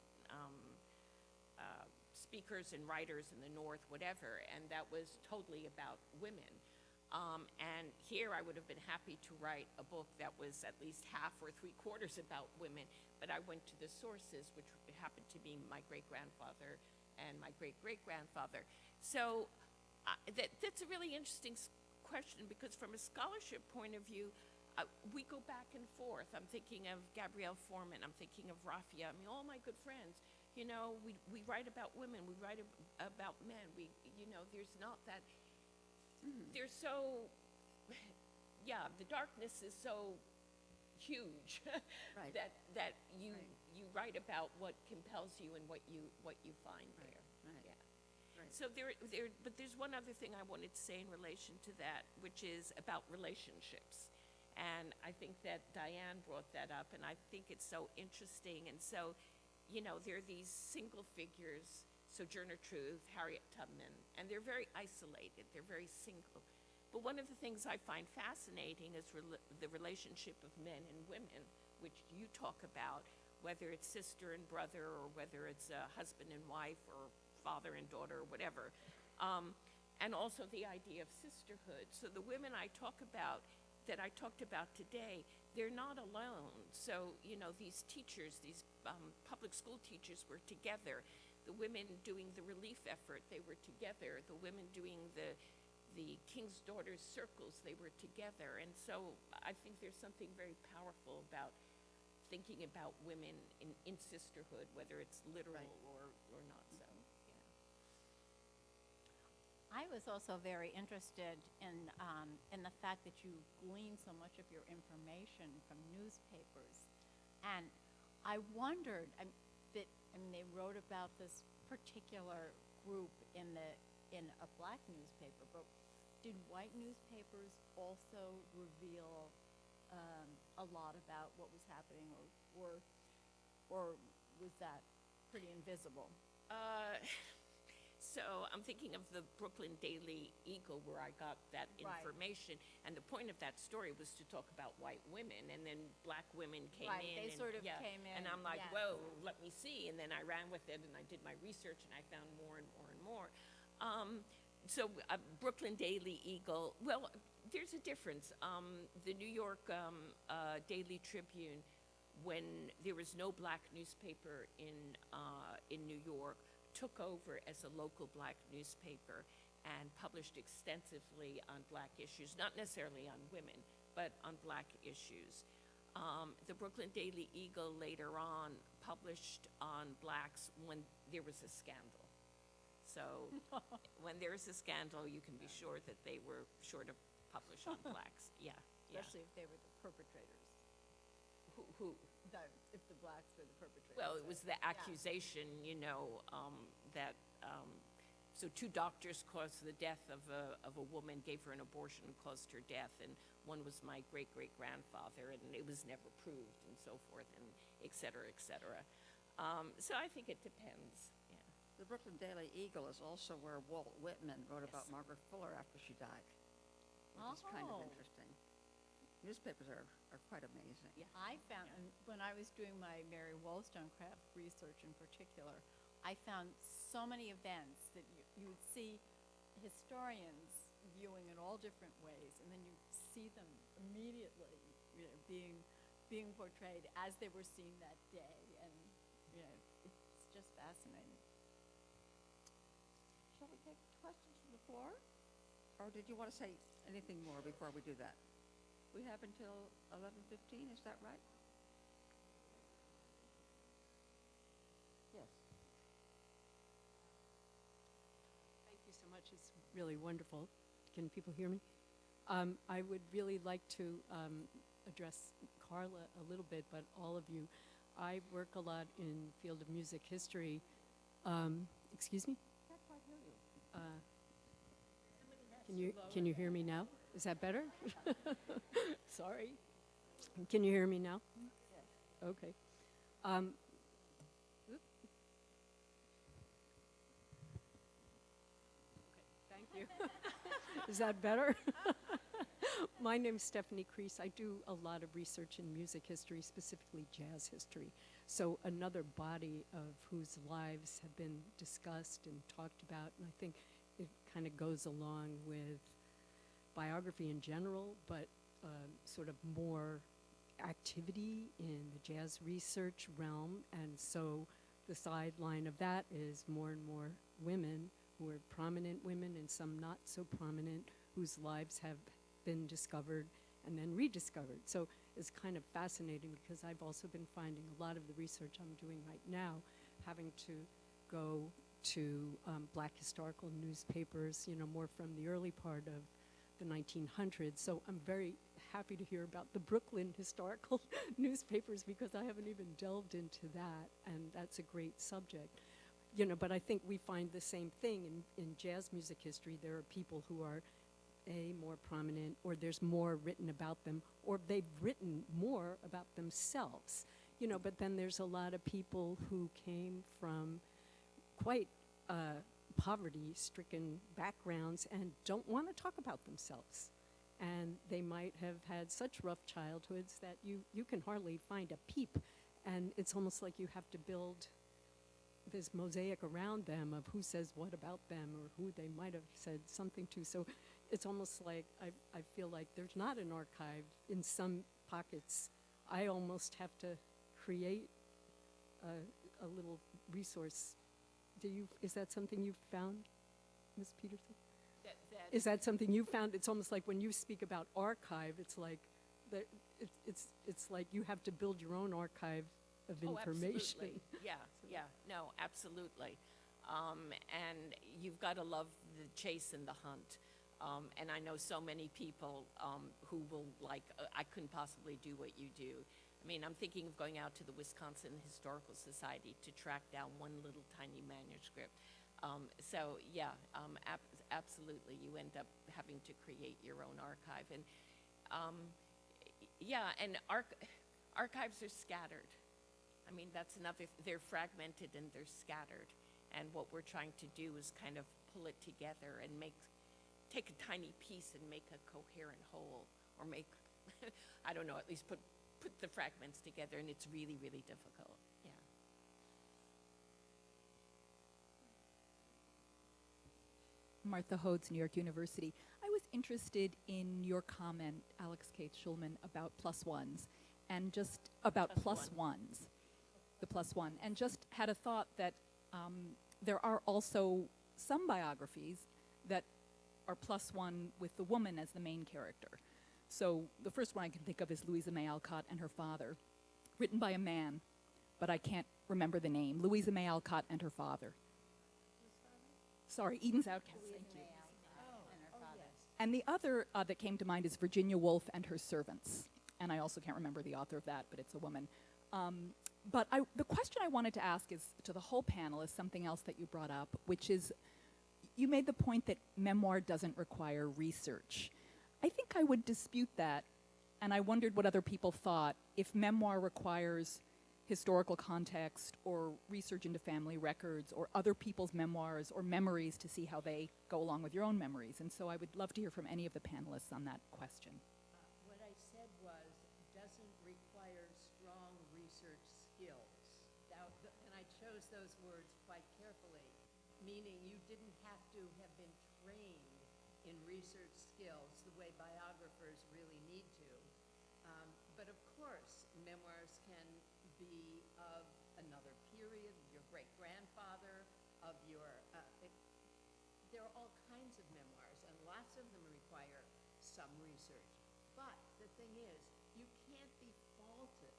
speakers and writers in the North, whatever, and that was totally about women. And here I would have been happy to write a book that was at least half or 3/4 about women, but I went to the sources, which happened to be my great-grandfather and my great-great-grandfather. So that's a really interesting question, because from a scholarship point of view, we go back and forth. I'm thinking of Gabrielle Foreman. I'm thinking of Rafia. I mean, all my good friends. We write about women. We write about men. There's not that. They're so. Yeah, the darkness is so huge Right. that you Right. you write about what compels you and what you find there. Right. Yeah. So but there's one other thing I wanted to say in relation to that, which is about relationships. And I think that Diane brought that up, and I think it's so interesting. And so, there are these single figures, Sojourner Truth, Harriet Tubman, and they're very isolated. They're very single. But one of the things I find fascinating is the relationship of men and women, which you talk about, whether it's sister and brother, or whether it's husband and wife, or father and daughter, or whatever. And also the idea of sisterhood. So the women I talked about today, they're not alone. So, these teachers, these public school teachers were together. The women doing the relief effort, they were together. The women doing the King's Daughters circles, they were together. And so I think there's something very powerful about thinking about women in sisterhood, whether it's literal or not so. I was also very interested in the fact that you glean so much of your information from newspapers, and I wondered they wrote about this particular group in a black newspaper, but did white newspapers also reveal a lot about what was happening, or was that pretty invisible? So I'm thinking of the Brooklyn Daily Eagle, where I got that information. And the point of that story was to talk about white women, and then black women came in. They sort of came in. And I'm like, yes. whoa, let me see. And then I ran with it, and I did my research, and I found more and more and more. Brooklyn Daily Eagle, well, there's a difference. The New York Daily Tribune, when there was no black newspaper in New York, took over as a local black newspaper and published extensively on black issues, not necessarily on women, but on black issues. The Brooklyn Daily Eagle later on published on blacks when there was a scandal. So when there's a scandal, you can be sure that they were sure to publish on blacks. Yeah. Especially if they were the perpetrators. Who? If the blacks were the perpetrators. Well, it was the accusation, that so two doctors caused the death of a woman, gave her an abortion, and caused her death, and one was my great-great-grandfather, and it was never proved, and so forth, and et cetera, et cetera. So I think it depends. Yeah. The Brooklyn Daily Eagle is also where Walt Whitman wrote about Margaret Fuller after she died, which is kind of interesting. Newspapers are quite amazing. Yeah. I found, when I was doing my Mary Wollstonecraft research in particular, I found so many events that you would see historians viewing in all different ways, and then you see them immediately, being portrayed as they were seen that day, and it's just fascinating. Shall we take questions from the floor? Or did you want to say anything more before we do that? We have until 11:15, is that right? Yes. Thank you so much. It's really wonderful. Can people hear me? I would really like to address Carla a little bit, but all of you. I work a lot in the field of music history. Excuse me? Can't quite hear you. Can you hear me now? Is that better? Sorry. Can you hear me now? Yes. Okay. Thank you. Is that better? My name's Stephanie Crease. I do a lot of research in music history, specifically jazz history. So another body of whose lives have been discussed and talked about, and I think it kind of goes along with biography in general, but sort of more activity in the jazz research realm. And so the sideline of that is more and more women who are prominent women and some not so prominent, whose lives have been discovered and then rediscovered. So it's kind of fascinating, because I've also been finding a lot of the research I'm doing right now having to go to black historical newspapers, more from the early part of the 1900s. So I'm very happy to hear about the Brooklyn historical newspapers, because I haven't even delved into that, and that's a great subject. you know, but I think we find the same thing in jazz music history. There are people who are, more prominent, or there's more written about them, or they've written more about themselves, you know, but then there's a lot of people who came from quite poverty-stricken backgrounds and don't want to talk about themselves. And they might have had such rough childhoods that you can hardly find a peep. And it's almost like you have to build this mosaic around them of who says what about them or who they might have said something to. So it's almost like I feel like there's not an archive in some pockets. I almost have to create a little resource. Is that something you've found, Ms. Peterson? Is that something you found? It's almost like when you speak about archive, it's like it's like you have to build your own archive of information. Absolutely. Yeah, yeah, no, absolutely. And you've got to love the chase and the hunt. And I know so many people who will I couldn't possibly do what you do. I mean, I'm thinking of going out to the Wisconsin Historical Society to track down one little tiny manuscript. So yeah, absolutely, you end up having to create your own archive. And yeah, and archives are scattered. I mean, that's enough if they're fragmented and they're scattered. And what we're trying to do is kind of pull it together and take a tiny piece and make a coherent whole, or make, I don't know, at least put the fragments together, and it's really, really difficult. Yeah. Martha Hodes, New York University. I was interested in your comment, Alex K. Schulman, about plus ones, and just about plus ones, the plus one, and just had a thought that there are also some biographies that are plus one with the woman as the main character. So the first one I can think of is Louisa May Alcott and Her Father, written by a man, but I can't remember the name. Louisa May Alcott and Her Father. Sorry, Eden's Outcast, thank you. And the other that came to mind is Virginia Woolf and Her Servants. And I also can't remember the author of that, but it's a woman. But the question I wanted to ask is to the whole panel is something else that you brought up, which is you made the point that memoir doesn't require research. I think I would dispute that, and I wondered what other people thought. If memoir requires historical context or research into family records or other people's memoirs or memories to see how they go along with your own memories. And so I would love to hear from any of the panelists on that question. What I said was, doesn't require strong research skills. And I chose those words quite carefully, meaning you didn't have to have been trained in research skills the way biographers really need to. But of course, memoirs can be of another period, your great-grandfather, of your, there are all kinds of memoirs, and lots of them require some research. But the thing is, you can't be faulted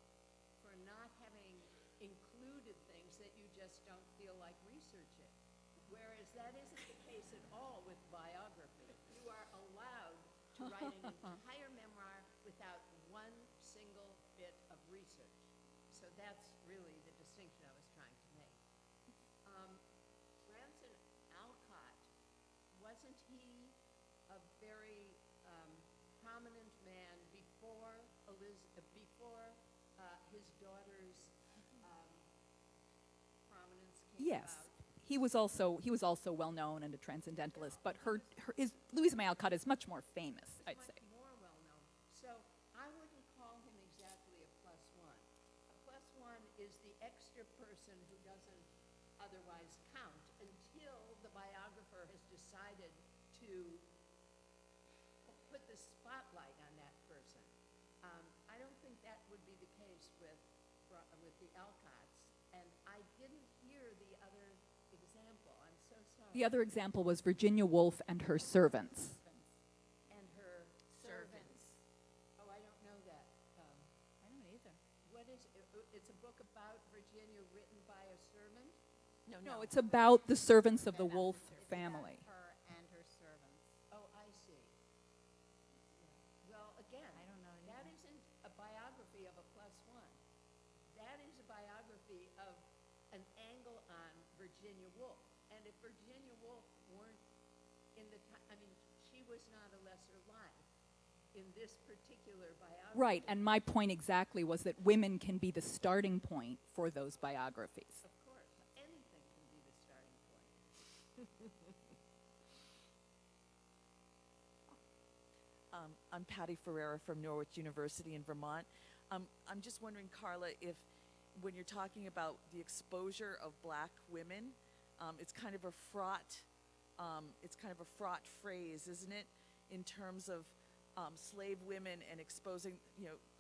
for not having included things that you just don't feel like researching. Whereas that isn't the case at all with biography. You are allowed to write an entire memoir without one single bit of research. So that's really the distinction I was trying to make. Ransom Alcott, wasn't he a very prominent man before his daughter's prominence came Yes. about? He was also well known and a transcendentalist, but Louisa May Alcott is much more famous, I'd say. Much more well known. So I wouldn't call him exactly a plus one. A plus one is the extra person who doesn't otherwise count until the biographer has decided to put the spotlight on that person. I don't think that would be the case with the Alcotts, and I didn't hear the other example. I'm so sorry. The other example was Virginia Woolf and Her Servants. And her servants. Oh, I don't know that. I don't either. What is it? It's a book about Virginia written by a servant? No, it's about the servants of the Woolf family. Her and her servants. Oh, I see. Well, again, I don't know that either. isn't a biography of a plus one. That is a biography of an angle on Virginia Virginia Woolf. And if Virginia Woolf weren't in the time, I mean, she was not a lesser life in this particular biography. Right, and my point exactly was that women can be the starting point for those biographies. Of course, anything can be the starting point. I'm Patty Ferreira from Norwich University in Vermont. I'm just wondering, Carla, if when you're talking about the exposure of black women, it's kind of a fraught phrase, isn't it, in terms of slave women and exposing,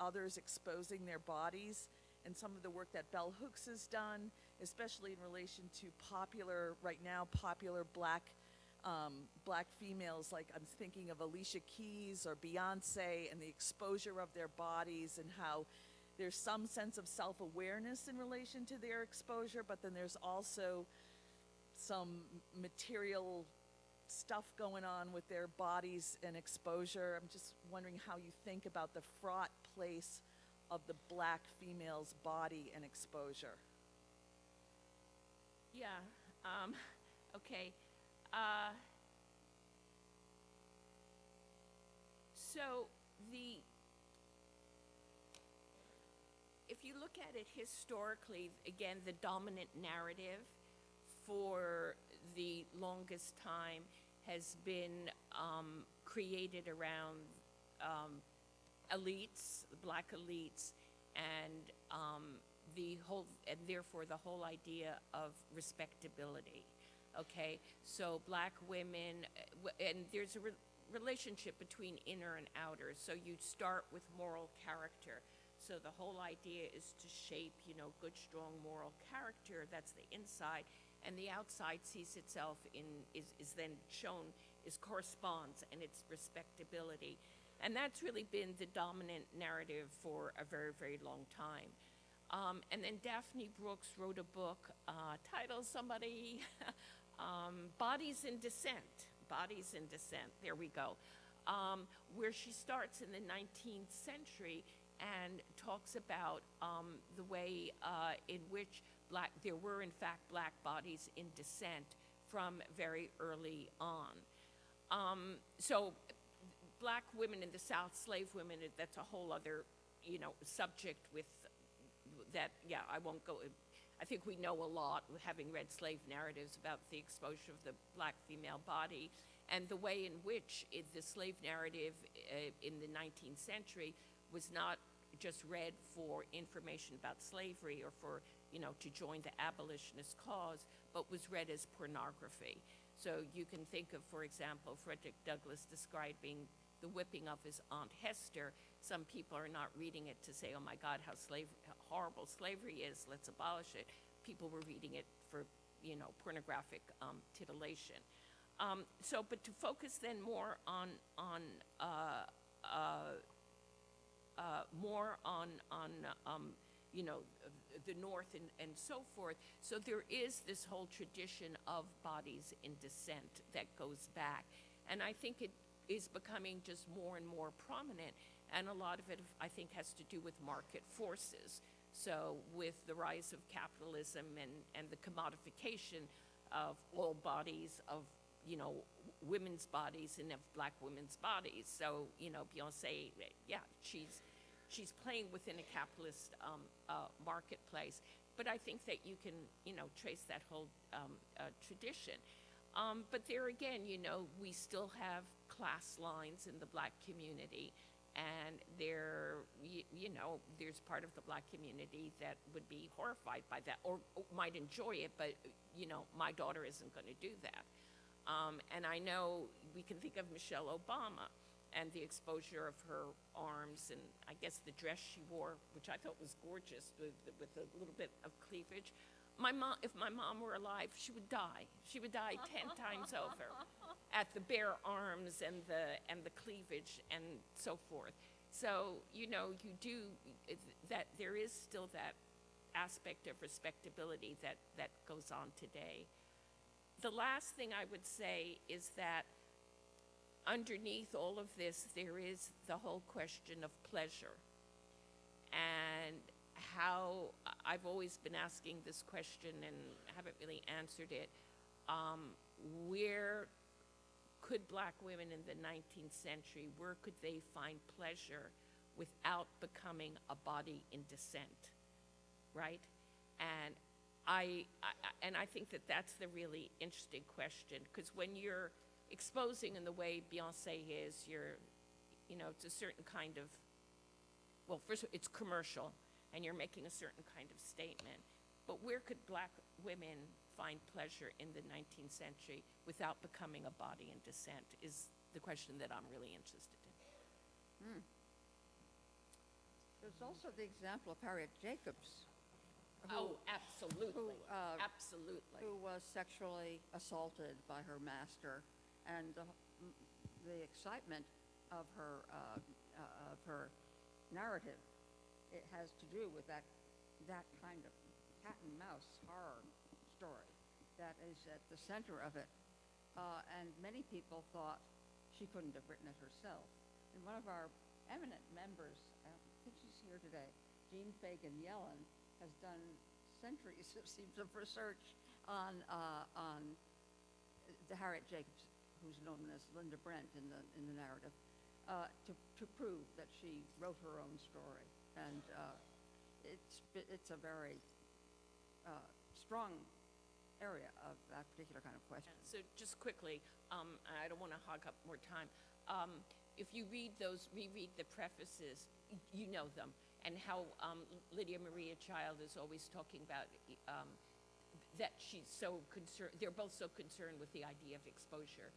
others exposing their bodies, and some of the work that Bell Hooks has done, especially in relation to popular black females, like I'm thinking of Alicia Keys or Beyonce, and the exposure of their bodies, and how there's some sense of self-awareness in relation to their exposure, but then there's also some material stuff going on with their bodies and exposure. I'm just wondering how you think about the fraught place of the black female's body and exposure. Yeah, okay. So if you look at it historically, again, the dominant narrative for the longest time has been created around elites, black elites, and therefore the whole idea of respectability. Okay, so black women, and there's a relationship between inner and outer. So you start with moral character. So the whole idea is to shape, good, strong moral character. That's the inside. And the outside sees itself is then shown, corresponds, and it's respectability. And that's really been the dominant narrative for a very, very long time. And then Daphne Brooks wrote a book titled Bodies in Descent. Bodies in Descent, there we go. Where she starts in the 19th century and talks about the way in which there were in fact black bodies in descent from very early on. So black women in the South, slave women, that's a whole other, subject with that, yeah, I won't go. I think we know a lot, having read slave narratives, about the exposure of the black female body and the way in which the slave narrative in the 19th century was not just read for information about slavery or for, to join the abolitionist cause, but was read as pornography. So you can think of, for example, Frederick Douglass describing the whipping of his Aunt Hester. Some people are not reading it to say, oh my God, how horrible slavery is, let's abolish it. People were reading it for, pornographic titillation. But to focus then more on the North and so forth. So there is this whole tradition of bodies in descent that goes back. And I think it is becoming just more and more prominent. And a lot of it, I think, has to do with market forces. So with the rise of capitalism and the commodification of all bodies, of, women's bodies and of black women's bodies. So, Beyonce, yeah, she's playing within a capitalist marketplace. But I think that you can, trace that whole tradition. But there again, we still have class lines in the black community. And there's part of the black community that would be horrified by that or might enjoy it, but, my daughter isn't going to do that. And I know we can think of Michelle Obama and the exposure of her arms and I guess the dress she wore, which I thought was gorgeous with a little bit of cleavage. If my mom were alive, she would die. She would die 10 times over at the bare arms and the cleavage and so forth. So, you do, that there is still that aspect of respectability that goes on today. The last thing I would say is that underneath all of this, there is the whole question of pleasure and how I've always been asking this question and haven't really answered it. Where could black women in the 19th century, where could they find pleasure without becoming a body in descent, right? And I think that that's the really interesting question, because when you're exposing in the way Beyonce is, it's a certain kind of, well, first it's commercial, and you're making a certain kind of statement. But where could black women find pleasure in the 19th century without becoming a body in descent is the question that I'm really interested in. There's also the example of Harriet Jacobs. Absolutely. Absolutely. Who was sexually assaulted by her master, and the excitement of her narrative, it has to do with that kind of cat and mouse horror story that is at the center of it. And many people thought she couldn't have written it herself. And one of our eminent members, I think she's here today, Jean Fagan Yellen, has done centuries, it seems, of research on the Harriet Jacobs, who's known as Linda Brent in the narrative, to prove that she wrote her own story. And it's a very strong area of that particular kind of question. So just quickly, I don't want to hog up more time. If you reread the prefaces, you know them, and how Lydia Maria Child is always talking about that she's so concerned, they're both so concerned with the idea of exposure,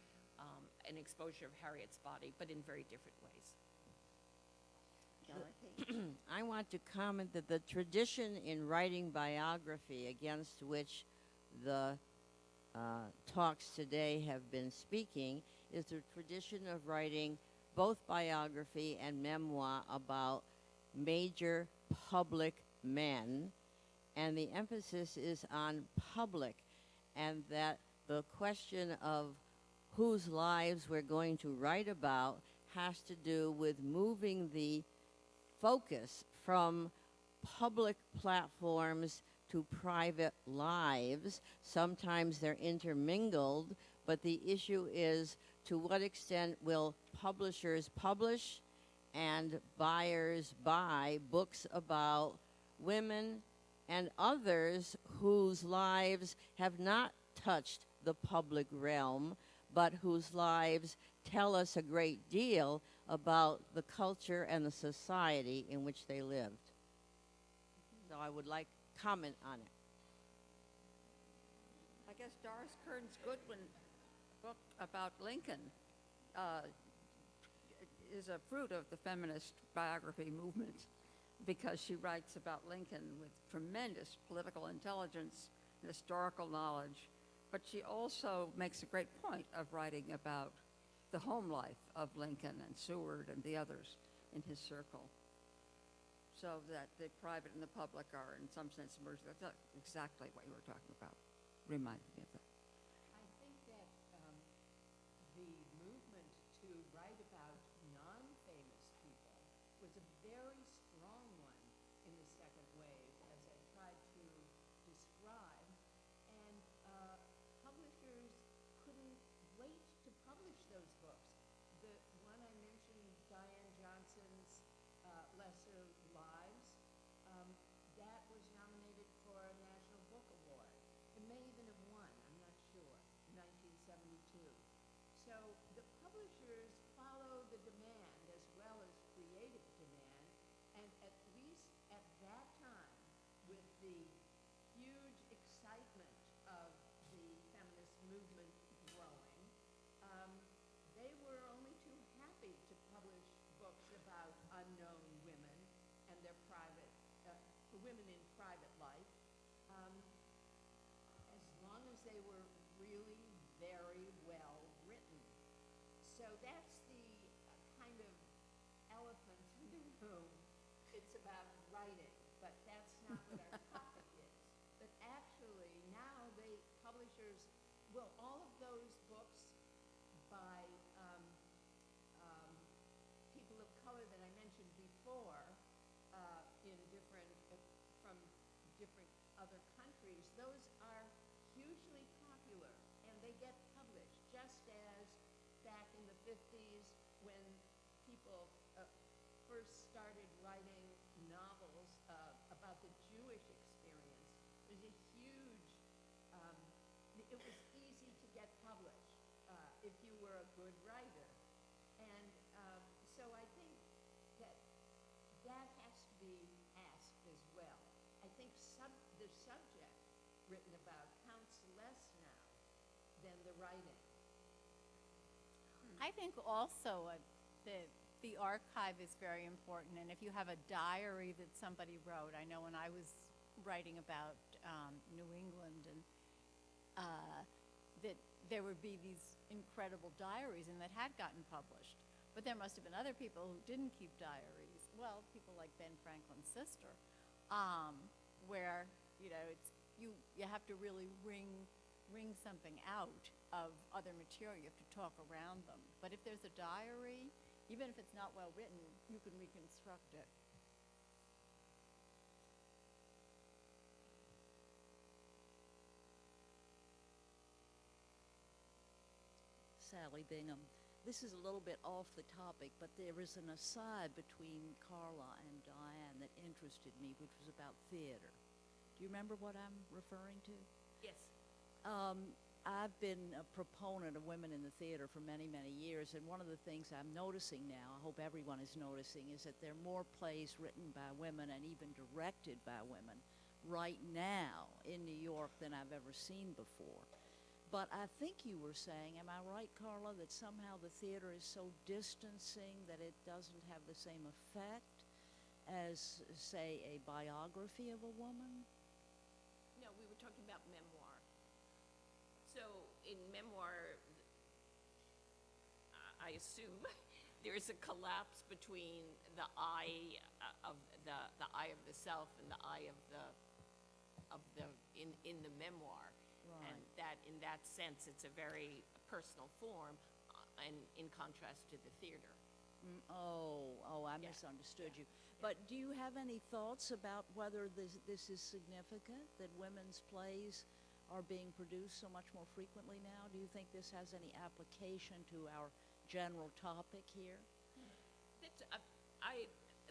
and exposure of Harriet's body, but in very different ways. I want to comment that the tradition in writing biography against which the talks today have been speaking is the tradition of writing both biography and memoir about major public men, and the emphasis is on public, and that the question of whose lives we're going to write about has to do with moving the focus from public platforms to private lives. Sometimes they're intermingled, but the issue is to what extent will publishers publish and buyers buy books about women and others whose lives have not touched the public realm, but whose lives tell us a great deal about the culture and the society in which they lived. So I would like comment on it. I guess Doris Kearns Goodwin book about Lincoln is a fruit of the feminist biography movement, because she writes about Lincoln with tremendous political intelligence and historical knowledge, but she also makes a great point of writing about the home life of Lincoln and Seward and the others in his circle, so that the private and the public are in some sense merged. That's exactly what you were talking about. Reminded me of that. I think that the movement to write about non-famous people was a very strong one in the second wave, as I tried to describe, and publishers couldn't wait to publish those books. The one I mentioned, Diane Johnson's Lesser Lives, that was nominated for a National Book Award. It may even have won, I'm not sure, in 1972. So the publishers follow the demand as well as creative demand, and at least at that time, with the huge excitement of the feminist movement growing, they were only too happy to publish books about unknown women and their private, women in private life, as long as they were really very well written. So that's the kind of elephant in the room. It's about writing, but that's not what our topic is. But actually, now publishers, well, all of those books by people of color that I mentioned before, in different those are hugely popular, and they get published, just as back in the 50s when people first started writing novels about the Jewish experience. It was a huge, it was easy to get published if you were a good writer. And so I think that that has to be asked as well. I think the subject written about counts less now than the writing. I think also the archive is very important, and if you have a diary that somebody wrote, I know when I was writing about New England, and that there would be these incredible diaries and that had gotten published. But there must have been other people who didn't keep diaries. Well, people like Ben Franklin's sister, where you have to really wring something out of other material. You have to talk around them. But if there's a diary, even if it's not well written, you can reconstruct it. Sally Bingham. This is a little bit off the topic, but there is an aside between Carla and Diane that interested me, which was about theater. Do you remember what I'm referring to? Yes. I've been a proponent of women in the theater for many, many years, and one of the things I'm noticing now, I hope everyone is noticing, is that there are more plays written by women and even directed by women right now in New York than I've ever seen before. But I think you were saying, am I right, Carla, that somehow the theater is so distancing that it doesn't have the same effect as, say, a biography of a woman? No, we were talking about memoir. So in memoir, I assume there is a collapse between the eye of the eye of the self and the eye of the in the memoir. Right. And that in that sense it's a very personal form, and in contrast to the theater. I Yeah. misunderstood you. But do you have any thoughts about whether this is significant, that women's plays are being produced so much more frequently now? Do you think this has any application to our general topic here?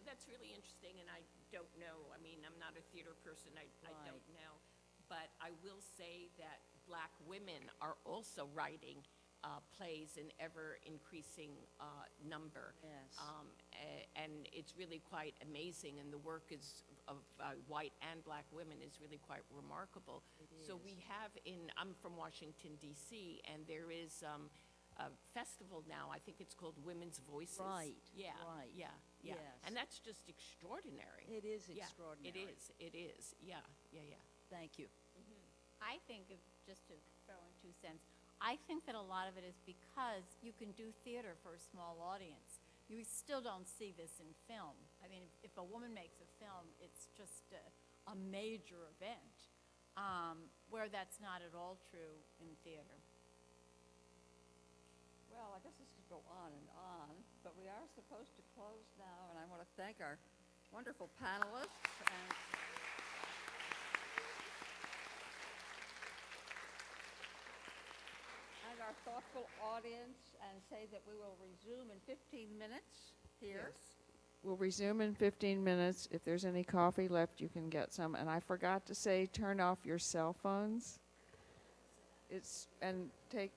That's really interesting, and I don't know. I mean, I'm not a theater person. I Right. don't know. But I will say that Black women are also writing plays in ever-increasing number. Yes. And it's really quite amazing, and the work is of white and Black women is really quite remarkable. So is. we have I'm from Washington, D.C., and there is a festival now. I think it's called Women's Voices. Right, Yeah. right. Yeah. Yeah. Yes. And that's just extraordinary. It is Yeah, extraordinary. It is. Yeah. Thank you. I think, just to throw in 2 cents, I think that a lot of it is because you can do theater for a small audience. You still don't see this in film. I mean, if a woman makes a film, it's just a major event, where that's not at all true in theater. Well, I guess this could go on and on, but we are supposed to close now, and I want to thank our wonderful panelists and our thoughtful audience, and say that we will resume in 15 minutes here. Yes. We'll resume in 15 minutes. If there's any coffee left, you can get some. And I forgot to say, turn off your cell phones. And take